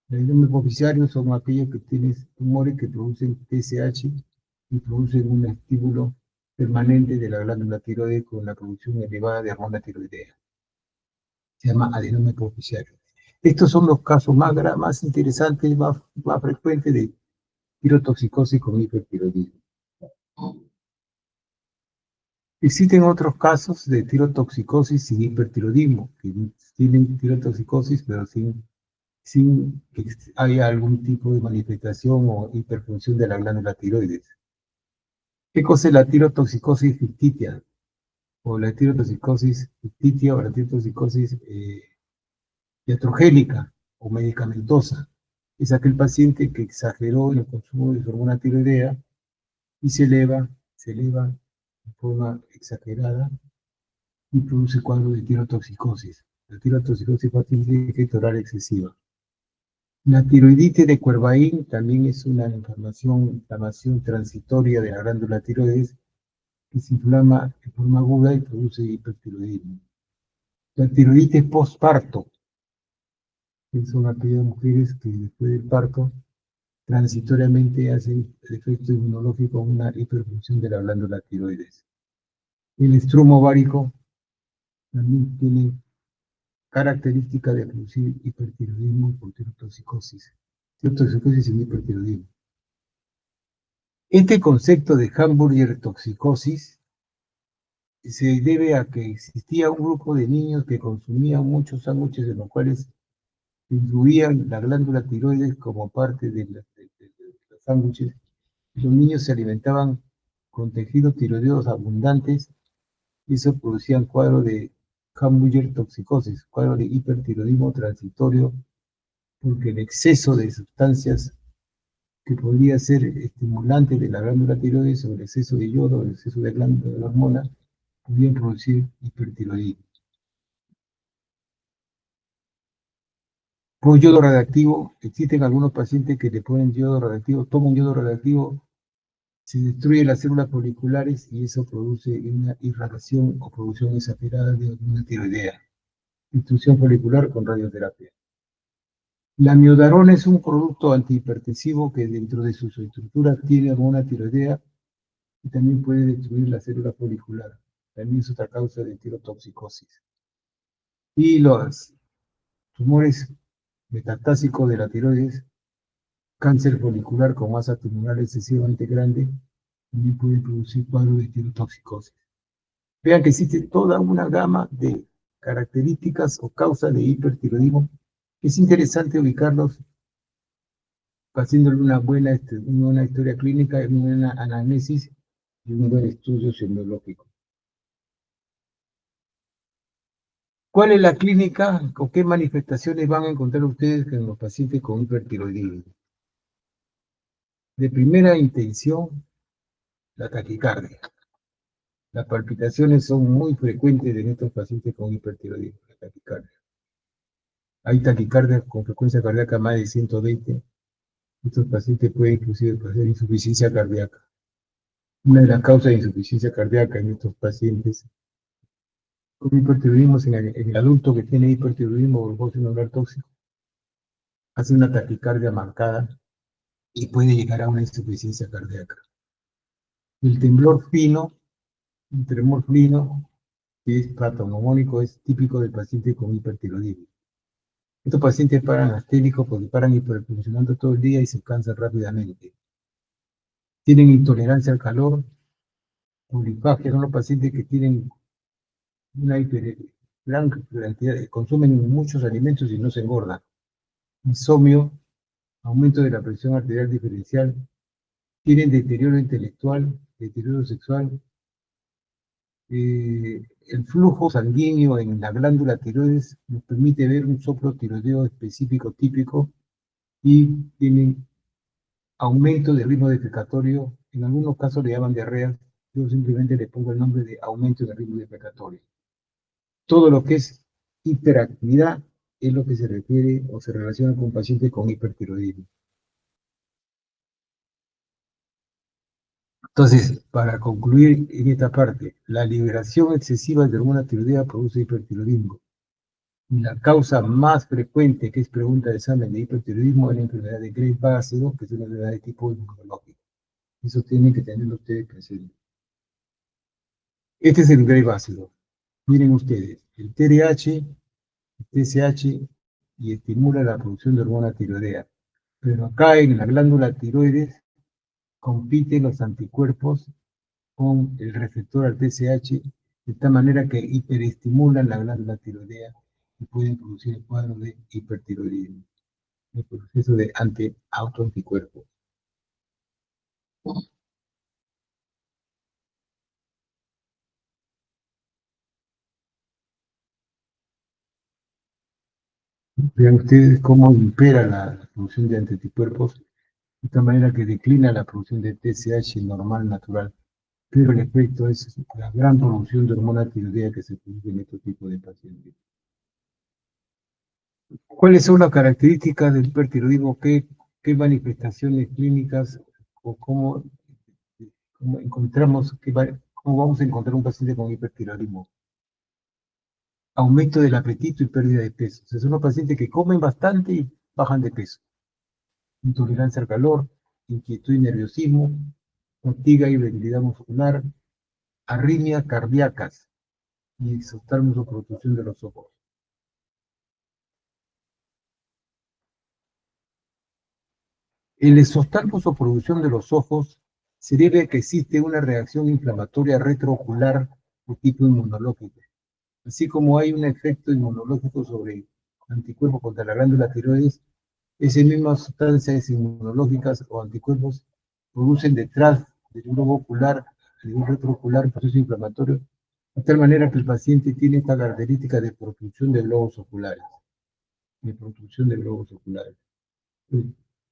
El adenoma hipoficiario son aquellos que tienen tumores que producen TSH y producen un estímulo permanente de la glándula tiroides con la producción elevada de hormona tiroidea. Se llama adenoma hipoficiario. Estos son los casos más interesantes, más frecuentes de tirotoxicosis con hipertiroidismo. Existen otros casos de tirotoxicosis sin hipertiroidismo, que tienen tirotoxicosis pero sin que haya algún tipo de manifestación o hiperfunción de la glándula tiroides. ¿Qué cosa es la tirotoxicosis ficticia? O la tirotoxicosis ficticia o la tirotoxicosis iatrogénica o medicamentosa. Es aquel paciente que exageró en el consumo de su hormona tiroidea y se eleva de forma exagerada y produce cuadro de tirotoxicosis. La tirotoxicosis fácil oral excesiva. La tiroiditis de Quervain también es una inflamación transitoria de la glándula tiroides que se inflama de forma aguda y produce hipertiroidismo. La tiroiditis postparto, que son aquellas mujeres que después del parto transitoriamente hacen el efecto inmunológico una hiperfunción de la glándula tiroides. El estrumo ovárico también tiene característica de producir hipertiroidismo por tirotoxicosis. Tirotoxicosis y hipertiroidismo. Este concepto de hamburger toxicosis se debe a que existía un grupo de niños que consumían muchos sándwiches en los cuales incluían la glándula tiroides como parte de los sándwiches. Los niños se alimentaban con tejidos tiroideos abundantes y eso producía un cuadro de hamburger toxicosis, cuadro de hipertiroidismo transitorio, porque el exceso de sustancias que podría ser estimulante de la glándula tiroides o el exceso de yodo, el exceso de glándula de la hormona, podrían producir hipertiroidismo. Por yodo radioactivo, existen algunos pacientes que le ponen yodo radioactivo, toman yodo radioactivo, se destruyen las células foliculares y eso produce una irradiación o producción exagerada de hormona tiroidea. Destrucción folicular con radioterapia. La miodarona es un producto antihipertensivo que dentro de su estructura tiene hormona tiroidea y también puede destruir la célula folicular. También es otra causa de tirotoxicosis. Y los tumores metastásicos de la tiroides, cáncer folicular con masa tumoral excesivamente grande, también puede producir cuadros de tirotoxicosis. Vean que existe toda una gama de características o causas de hipertiroidismo. Es interesante ubicarlos haciéndole una buena historia clínica, una buena anamnesis y un buen estudio semiológico. ¿Cuál es la clínica o qué manifestaciones van a encontrar ustedes en los pacientes con hipertiroidismo? De primera intención, la taquicardia. Las palpitaciones son muy frecuentes en estos pacientes con hipertiroidismo, la taquicardia. Hay taquicardia con frecuencia cardíaca más de 120. Estos pacientes pueden inclusive pasar insuficiencia cardíaca. Una de las causas de insuficiencia cardíaca en estos pacientes con hipertiroidismo en el adulto que tiene hipertiroidismo o glucosa celular tóxico hace una taquicardia marcada y puede llegar a una insuficiencia cardíaca. El temblor fino, un tremor fino, que es patognomónico, es típico del paciente con hipertiroidismo. Estos pacientes paran asténicos porque paran hiperfuncionando todo el día y se cansan rápidamente. Tienen intolerancia al calor, polifagia, son los pacientes que tienen una gran cantidad, consumen muchos alimentos y no se engordan. Insomnio, aumento de la presión arterial diferencial, tienen deterioro intelectual, deterioro sexual, el flujo sanguíneo en la glándula tiroides nos permite ver un soplo tiroideo específico típico y tienen aumento del ritmo defecatorio. En algunos casos le llaman diarrea, yo simplemente le pongo el nombre de aumento del ritmo defecatorio. Todo lo que es hiperactividad es lo que se refiere o se relaciona con pacientes con hipertiroidismo. Entonces, para concluir en esta parte, la liberación excesiva de hormona tiroidea produce hipertiroidismo. Y la causa más frecuente, que es pregunta de examen de hipertiroidismo, es la enfermedad de Graves-Básedo, que es una enfermedad de tipo inmunológico. Eso tienen que tenerlo ustedes presente. Este es el Graves-Básedo. Miren ustedes, el TRH, el TSH y estimula la producción de hormona tiroidea. Pero acá en la glándula tiroides compiten los anticuerpos con el receptor al TSH, de tal manera que hiperestimulan la glándula tiroidea y pueden producir el cuadro de hipertiroidismo, el proceso de autoanticuerpos. Vean ustedes cómo impera la producción de anticuerpos, de tal manera que declina la producción de TSH normal, natural, pero el efecto es la gran producción de hormona tiroidea que se produce en este tipo de pacientes. ¿Cuáles son las características del hipertiroidismo? ¿Qué manifestaciones clínicas o cómo encontramos, cómo vamos a encontrar un paciente con hipertiroidismo? Aumento del apetito y pérdida de peso. O sea, son los pacientes que comen bastante y bajan de peso. Intolerancia al calor, inquietud y nerviosismo, fatiga y debilidad muscular, arritmias cardíacas y exoftalmos o protrusión de los ojos. El exoftalmos o producción de los ojos se debe a que existe una reacción inflamatoria retroocular de tipo inmunológico, así como hay un efecto inmunológico sobre anticuerpos contra la glándula tiroides. Esas mismas sustancias inmunológicas o anticuerpos producen detrás del globo ocular, a nivel retroocular, un proceso inflamatorio, de tal manera que el paciente tiene esta característica de protrusión de globos oculares, de protrusión de globos oculares.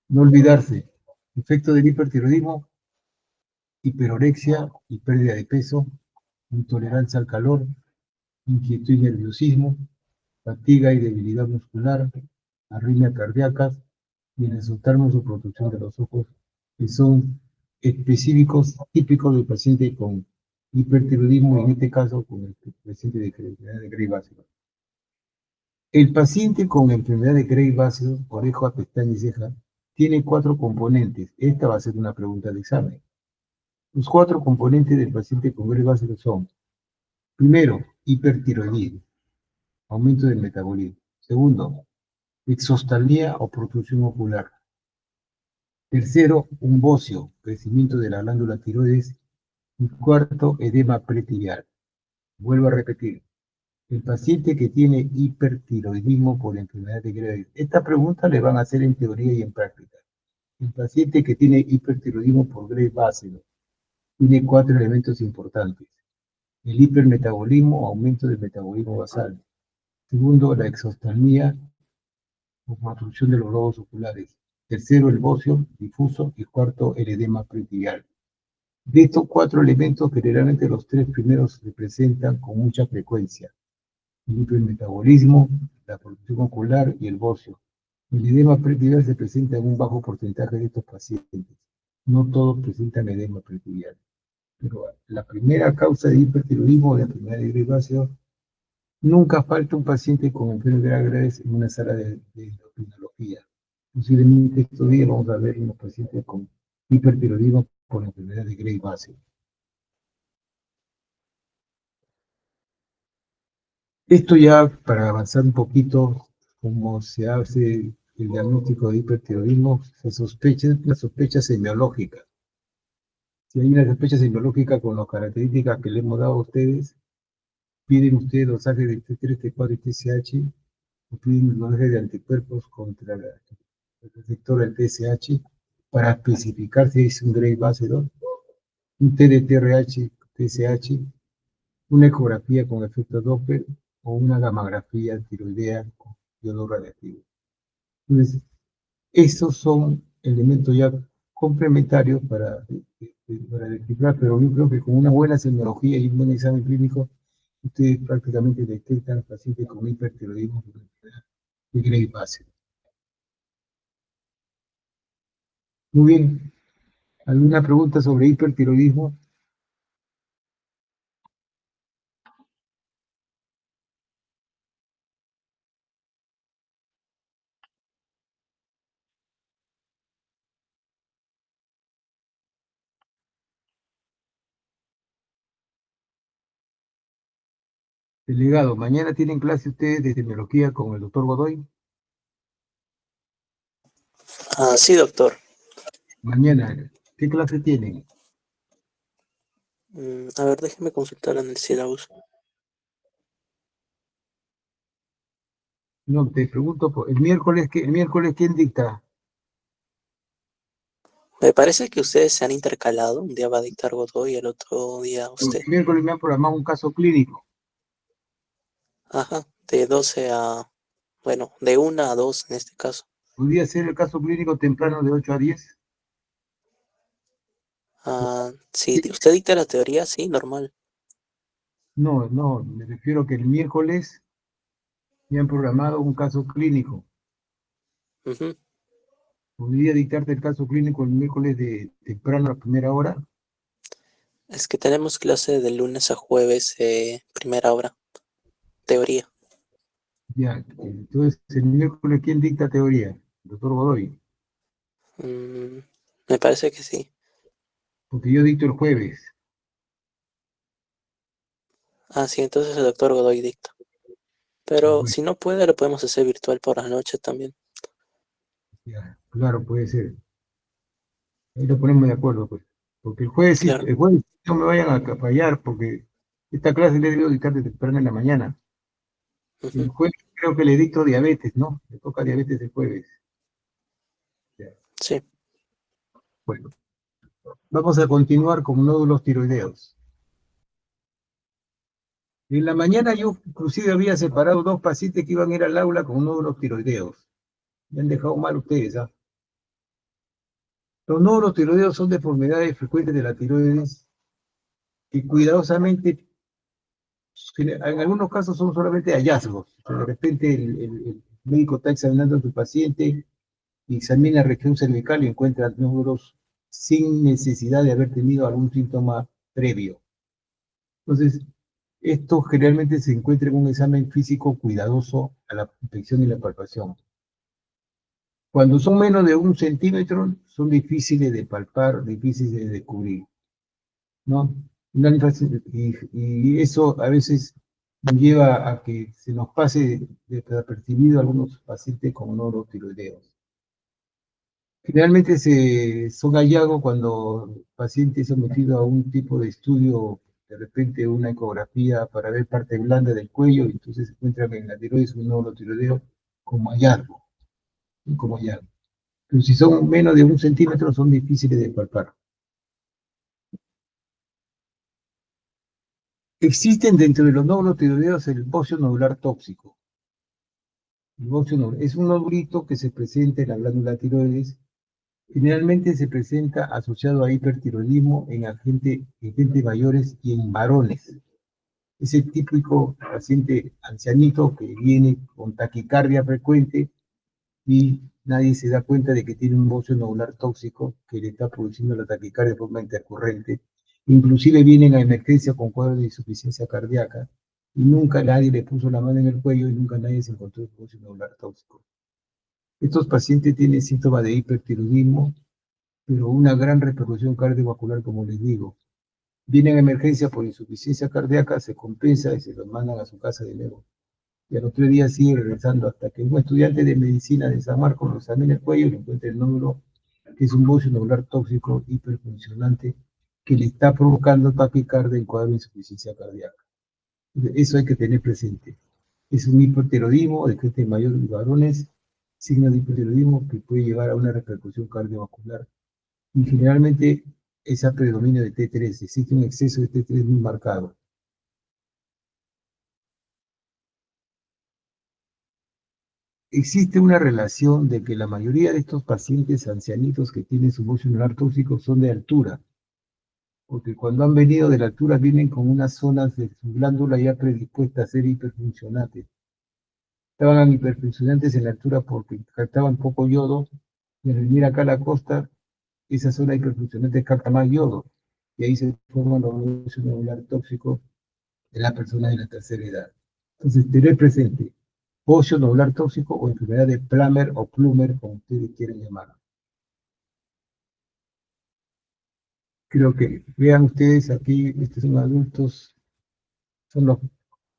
No olvidarse, efecto del hipertiroidismo, hiperorexia y pérdida de peso, intolerancia al calor, inquietud y nerviosismo, fatiga y debilidad muscular, arritmias cardíacas y el exotalmos o protrusión de los ojos, que son específicos, típicos del paciente con hipertiroidismo, en este caso con el paciente de enfermedad de Graves-Básedo. El paciente con enfermedad de Graves-Básedo, oreja, pestaña y ceja, tiene 4 componentes. Esta va a ser una pregunta de examen. Los 4 componentes del paciente con Graves-Básedo son: primero, hipertiroidismo, aumento del metabolismo. Segundo, exostalía o protrusión ocular. Tercero, un bocio, crecimiento de la glándula tiroides. Y cuarto, edema pretibial. Vuelvo a repetir, el paciente que tiene hipertiroidismo por enfermedad de Graves. Esta pregunta le van a hacer en teoría y en práctica. El paciente que tiene hipertiroidismo por Graves-Básedo tiene 4 elementos importantes: el hipermetabolismo o aumento del metabolismo basal. Segundo, la exoftalmía o protrusión de los globos oculares. Tercero, el bocio difuso. Y cuarto, el edema pretibial. De estos 4 elementos, generalmente los 3 primeros se presentan con mucha frecuencia: el hipermetabolismo, la protrusión ocular y el bocio. El edema pretibial se presenta en un bajo porcentaje de estos pacientes. No todos presentan edema pretibial. Pero la primera causa de hipertiroidismo de enfermedad de Graves-Básedo, nunca falta un paciente con enfermedad Graves en una sala de endocrinología. Posiblemente estos días vamos a ver unos pacientes con hipertiroidismo por enfermedad de Graves-Básedo. Esto ya para avanzar un poquito, como se hace el diagnóstico de hipertiroidismo, se sospecha una sospecha semiológica. Si hay una sospecha semiológica con las características que le hemos dado a ustedes, piden ustedes dosaje de T3, T4 y TSH, o piden dosaje de anticuerpos contra el receptor del TSH para especificar si es un Gray base 2, un TDTRH, TSH, una ecografía con efecto Doppler o una gammagrafía tiroidea con iodo radiactivo. Entonces, estos son elementos ya complementarios para descifrar, pero yo creo que con una buena semiología y un buen examen clínico, ustedes prácticamente detectan al paciente con hipertiroidismo de grave base. Muy bien. ¿Alguna pregunta sobre hipertiroidismo? Delegado, mañana tienen clase ustedes de semiología con el doctor Godoy. Ah, sí, doctor. Mañana, ¿qué clase tienen? A ver, déjeme consultar en el syllabus. No, te pregunto, el miércoles, ¿quién dicta? Me parece que ustedes se han intercalado. Un día va a dictar Godoy y el otro día Porque usted. el miércoles me han programado un caso clínico. Ajá, de 12 a... Bueno, de 1 a 2 en este caso. ¿Podría ser el caso clínico temprano de 8 a 10? Sí, usted dicta la teoría, sí, normal. No, no, me refiero que el miércoles me han programado un caso clínico. Ujú. ¿Podría dictarte el caso clínico el miércoles de temprano a primera hora? Es que tenemos clase de lunes a jueves, primera hora, teoría. Ya, entonces el miércoles, ¿quién dicta teoría? El doctor Godoy. Mm, Me parece que sí. Porque yo dicto el jueves. Sí, entonces el doctor Godoy dicta. Ah, Pero bueno, si no puede, lo podemos hacer virtual por la noche también. ya, claro, puede ser. Ahí lo ponemos de acuerdo, pues. Porque el jueves sí, Claro. el jueves no me vayan a fallar, porque esta clase le debo dictar de temprano en la mañana. El Ujú. jueves creo que le dicto diabetes, ¿no? Le toca diabetes el jueves. Ya, Sí. bueno, vamos a continuar con nódulos tiroideos. En la mañana yo inclusive había separado dos pacientes que iban a ir al aula con nódulos tiroideos. Me han dejado mal ustedes, ¿ah? Los nódulos tiroideos son deformidades frecuentes de la tiroides que cuidadosamente, en algunos casos son solamente hallazgos. De repente el médico está examinando a su paciente y examina la región cervical y encuentra nódulos sin necesidad de haber tenido algún síntoma previo. Entonces, esto generalmente se encuentra en un examen físico cuidadoso a la inspección y la palpación. Cuando son menos de 1 centímetro, son difíciles de palpar, difíciles de descubrir, ¿no? Y eso a veces nos lleva a que se nos pase desapercibido a algunos pacientes con nódulos tiroideos. Generalmente son hallazgos cuando el paciente es sometido a un tipo de estudio, de repente una ecografía para ver parte blanda del cuello, y entonces se encuentra que en la tiroides un nódulo tiroideo como hallazgo, ¿sí? Como hallazgo. Pero si son menos de 1 centímetro, son difíciles de palpar. Existen dentro de los nódulos tiroideos el bocio nodular tóxico. El bocio nodular es un nodulito que se presenta en la glándula tiroides. Generalmente se presenta asociado a hipertiroidismo en gente mayores y en varones. Es el típico paciente ancianito que viene con taquicardia frecuente y nadie se da cuenta de que tiene un bocio nodular tóxico que le está produciendo la taquicardia de forma intercurrente. Inclusive vienen a emergencia con cuadros de insuficiencia cardíaca y nunca nadie le puso la mano en el cuello y nunca nadie se encontró el bocio nodular tóxico. Estos pacientes tienen síntomas de hipertiroidismo, pero una gran repercusión cardiovascular, como les digo. Vienen a emergencia por insuficiencia cardíaca, se compensa y se los mandan a su casa de nuevo. Y a los 3 días sigue regresando hasta que un estudiante de medicina de San Marcos lo examina el cuello y le encuentra el nódulo, que es un bocio nodular tóxico hiperfuncionante que le está provocando taquicardia en cuadro de insuficiencia cardíaca. Eso hay que tener presente. Es un hipotiroidismo de gente mayor en varones, signo de hipotiroidismo que puede llevar a una repercusión cardiovascular. Y generalmente ese predominio de T3, existe un exceso de T3 muy marcado. Existe una relación de que la mayoría de estos pacientes ancianitos que tienen su bocio anular tóxico son de altura, porque cuando han venido de la altura vienen con unas zonas de su glándula ya predispuestas a ser hiperfuncionantes. Estaban hiperfuncionantes en la altura porque captaban poco yodo, y al venir acá a la costa, esa zona hiperfuncionante capta más yodo, y ahí se forman los bocios anular tóxicos en la persona de la tercera edad. Entonces, tener presente bocio nodular tóxico o enfermedad de Plummer o Plummer, como ustedes quieran llamarlo. Creo que vean ustedes aquí, estos son adultos, son los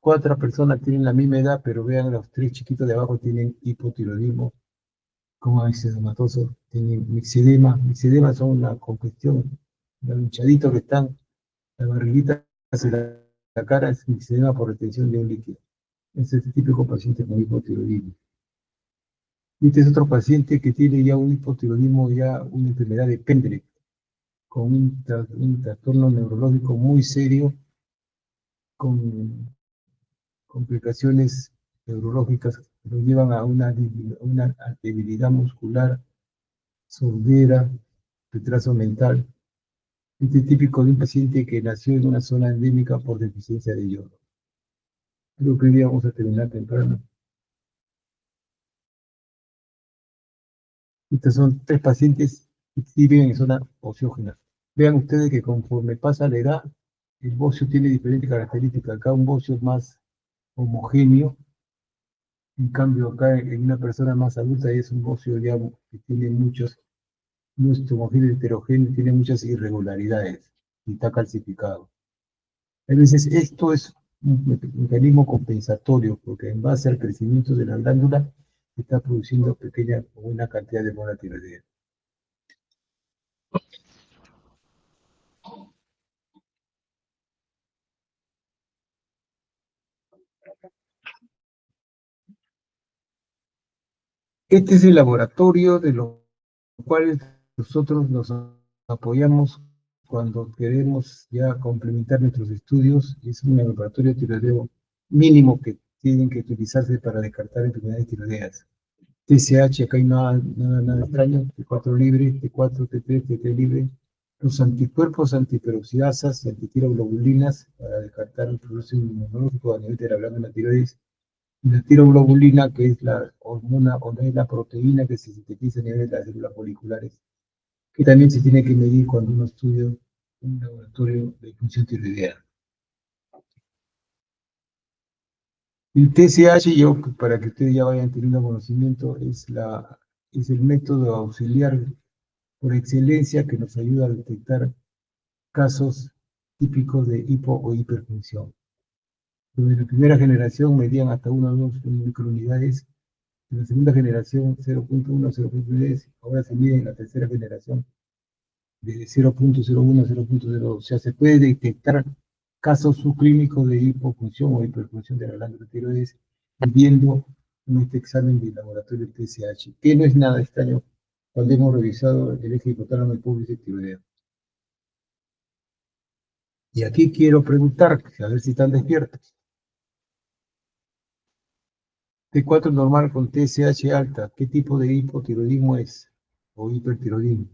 cuatro personas que tienen la misma edad, pero vean los tres chiquitos de abajo tienen hipotiroidismo, como axedomatoso, tienen mixedema. Mixedema son una congestión, los hinchaditos que están, la barriguita hacia la cara es mixedema por retención de un líquido. Es el típico paciente con hipotiroidismo. Y este es otro paciente que tiene ya un hipotiroidismo, ya una enfermedad de Pendrek, con un trastorno neurológico muy serio, con complicaciones neurológicas que lo llevan a una debilidad muscular, sordera, retraso mental. Este es típico de un paciente que nació en una zona endémica por deficiencia de yodo. Creo que hoy día vamos a terminar temprano. Estos son tres pacientes que sí viven en zona ociógena. Vean ustedes que conforme pasa la edad, el bocio tiene diferentes características. Acá un bocio más homogéneo, en cambio acá en una persona más adulta es un bocio ya que tiene muchos, no es homogéneo, heterogéneo, tiene muchas irregularidades y está calcificado. A veces esto es un mecanismo compensatorio, porque en base al crecimiento de la glándula está produciendo pequeña o buena cantidad de hormona tiroidea. Este es el laboratorio de los cuales nosotros nos apoyamos cuando queremos ya complementar nuestros estudios. Es un laboratorio tiroideo mínimo que tienen que utilizarse para descartar enfermedades tiroideas. TSH, acá hay nada extraño, T4 libre, T4, T3, T3 libre. Los anticuerpos antiperoxidasas y antitiroglobulinas para descartar el proceso inmunológico a nivel de la glándula tiroides. La tiroglobulina, que es la hormona o es la proteína que se sintetiza a nivel de las células foliculares, que también se tiene que medir cuando uno estudia un laboratorio de función tiroidea. El TSH, yo, para que ustedes ya vayan teniendo conocimiento, es el método auxiliar por excelencia que nos ayuda a detectar casos típicos de hipo o hiperfunción. En la primera generación medían hasta 1 o 2 microunidades. En la segunda generación 0.1, 0.10, ahora se mide en la tercera generación de 0.01, 0.02. O sea, se puede detectar casos subclínicos de hipofunción o hiperfunción de la glándula tiroides viendo en este examen de laboratorio TSH, que no es nada extraño cuando hemos revisado el eje hipotálamo hipófisis tiroideo. Y aquí quiero preguntar, a ver si están despiertos. T4 normal con TSH alta, ¿qué tipo de hipotiroidismo es? O hipertiroidismo.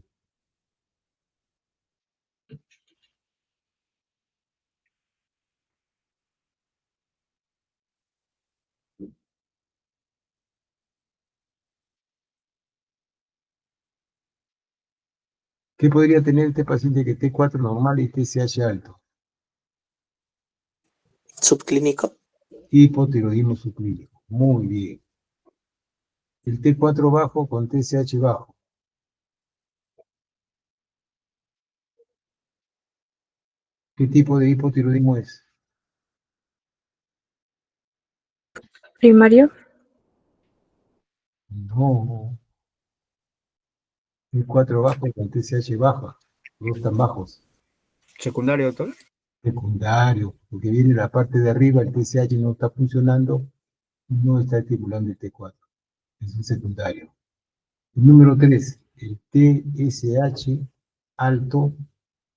¿Qué podría tener este paciente que T4 normal y TSH alto? Subclínico. Hipotiroidismo subclínico. Muy bien. El T4 bajo con TSH bajo. ¿Qué tipo de hipotiroidismo es? Primario. No. T4 bajo con TSH baja. Los dos están bajos. Secundario, doctor. Secundario, porque viene la parte de arriba, el TSH no está funcionando, no está estimulando el T4. Es un secundario. El número 3, el TSH alto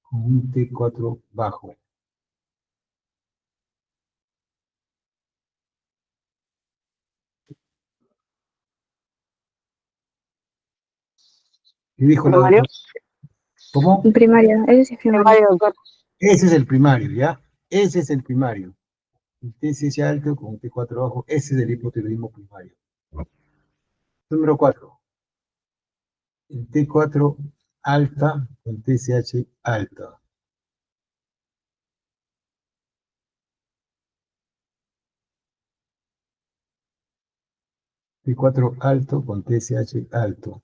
con un T4 bajo. ¿Qué dijo la Primario. doctora? ¿Cómo? Primaria, ese sí es primario. Primario, doctor. Ese es el primario, ¿ya? Ese es el primario. El TSH alto con un T4 bajo, ese es el hipotiroidismo primario. Número 4, el T4 alta con TSH alta. T4 alto con TSH alto.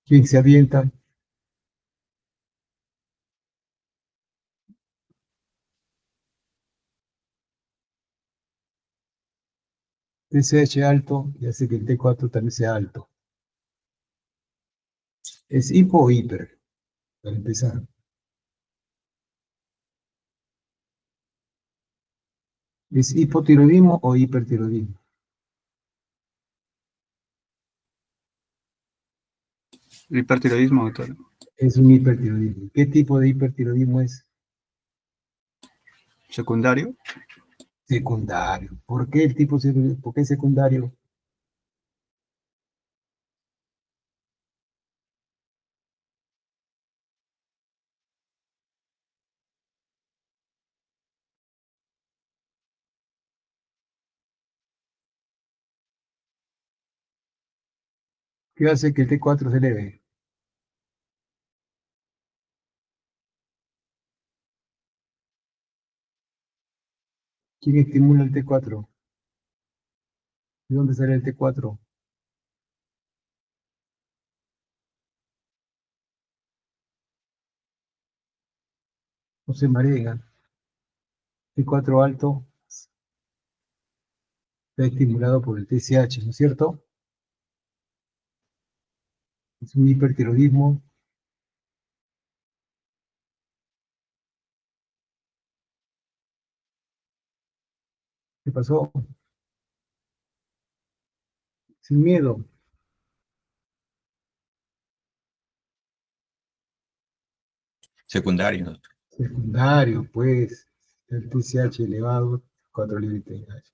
¿Quién se avienta? TSH alto y hace que el T4 también sea alto. ¿Es hipo o hiper? Para empezar. ¿Es hipotiroidismo o hipertiroidismo? Hipertiroidismo, doctor. Es un hipertiroidismo. ¿Qué tipo de hipertiroidismo es? Secundario. Secundario. ¿Por qué el tipo por qué secundario? ¿Qué hace que el T4 se eleve? ¿Quién estimula el T4? ¿De dónde sale el T4? No se marean. T4 alto está estimulado por el TSH, ¿no es cierto? Es un hipertiroidismo. ¿Qué pasó? Sin miedo. Secundario, doctor. Secundario, pues, el TSH elevado, 4 libras de TSH.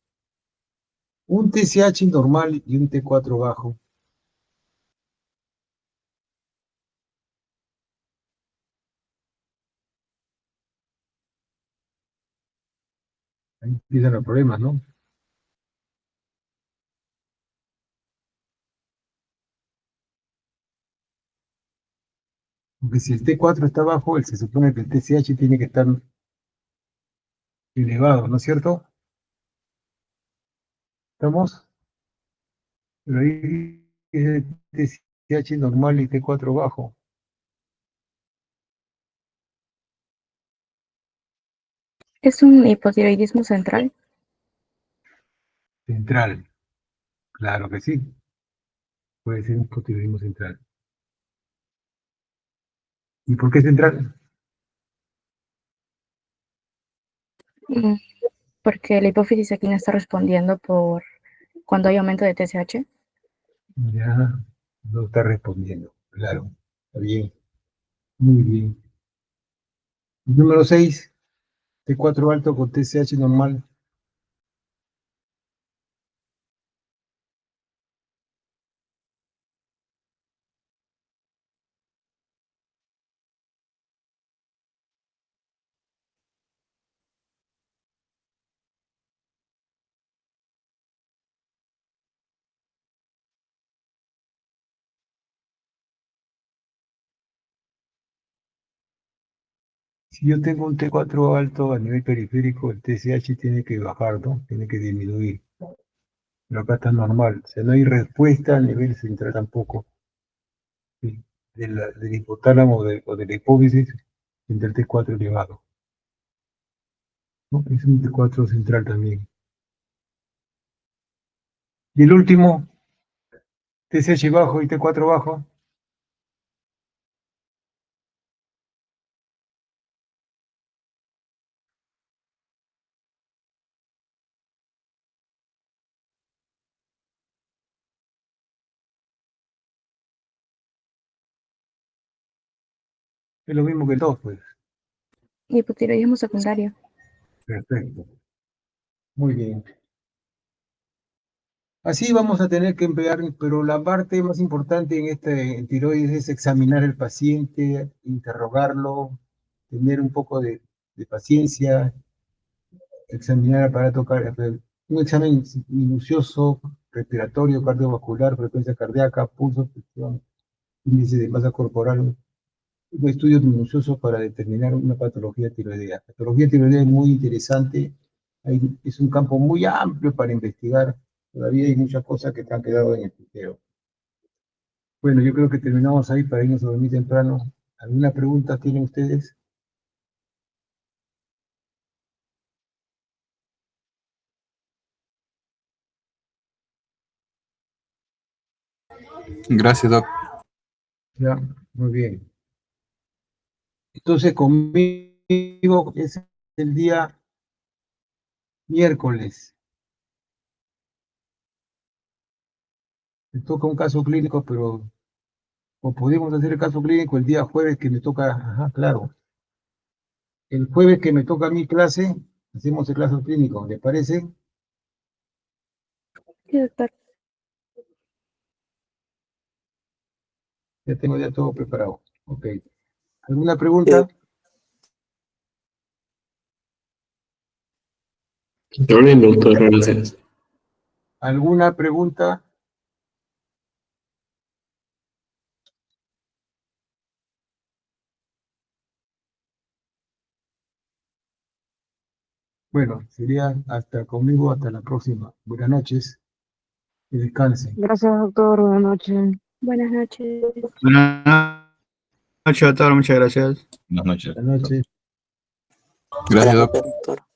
Un TSH normal y un T4 bajo. Ahí empiezan los problemas, ¿no? Porque si el T4 está bajo, se supone que el TSH tiene que estar elevado, ¿no es cierto? ¿Estamos? Pero ahí es el TSH normal y T4 bajo. Es un hipotiroidismo central. Central. Claro que sí. Puede ser un hipotiroidismo central. ¿Y por qué central? Mm, Porque la hipófisis aquí no está respondiendo por cuando hay aumento de TSH. Ya no está respondiendo. Claro. Está bien. Muy bien. Número 6. T4 alto con TSH normal. Si yo tengo un T4 alto a nivel periférico, el TSH tiene que bajar, ¿no? Tiene que disminuir. Pero acá está normal. O sea, no hay respuesta a nivel central tampoco. ¿Sí? Del hipotálamo o de la hipófisis entre el T4 elevado. ¿No? Es un T4 central también. Y el último, TSH bajo y T4 bajo. Es lo mismo que el 2, pues. Hipotiroidismo secundario. Perfecto. Muy bien. Así vamos a tener que emplear, pero la parte más importante en este tiroides es examinar al paciente, interrogarlo, tener un poco de paciencia, examinar el aparato cardíaco, un examen minucioso, respiratorio, cardiovascular, frecuencia cardíaca, pulso, presión, índice de masa corporal, un estudio minucioso para determinar una patología tiroidea. La patología tiroidea es muy interesante, es un campo muy amplio para investigar, todavía hay muchas cosas que te han quedado en el tintero. Bueno, yo creo que terminamos ahí para irnos a dormir temprano. ¿Alguna pregunta tienen ustedes? Gracias, Doc. Ya, muy bien. Entonces, conmigo es el día miércoles. Me toca un caso clínico, pero o podemos hacer el caso clínico el día jueves que me toca, ajá, claro. El jueves que me toca mi clase, hacemos el caso clínico, ¿les parece? Sí, doctor. Ya tengo ya todo preparado. Ok. ¿Alguna Sí, pregunta? Todo bien, doctor, gracias. ¿Alguna pregunta? Bueno, sería hasta conmigo, hasta la próxima. Buenas noches, que descansen. Gracias, doctor. Buenas noches. Buenas noches. Buenas noches, doctor. Muchas gracias. Buenas noches. Buenas noches. Gracias, buenas Doc. noches, doctor.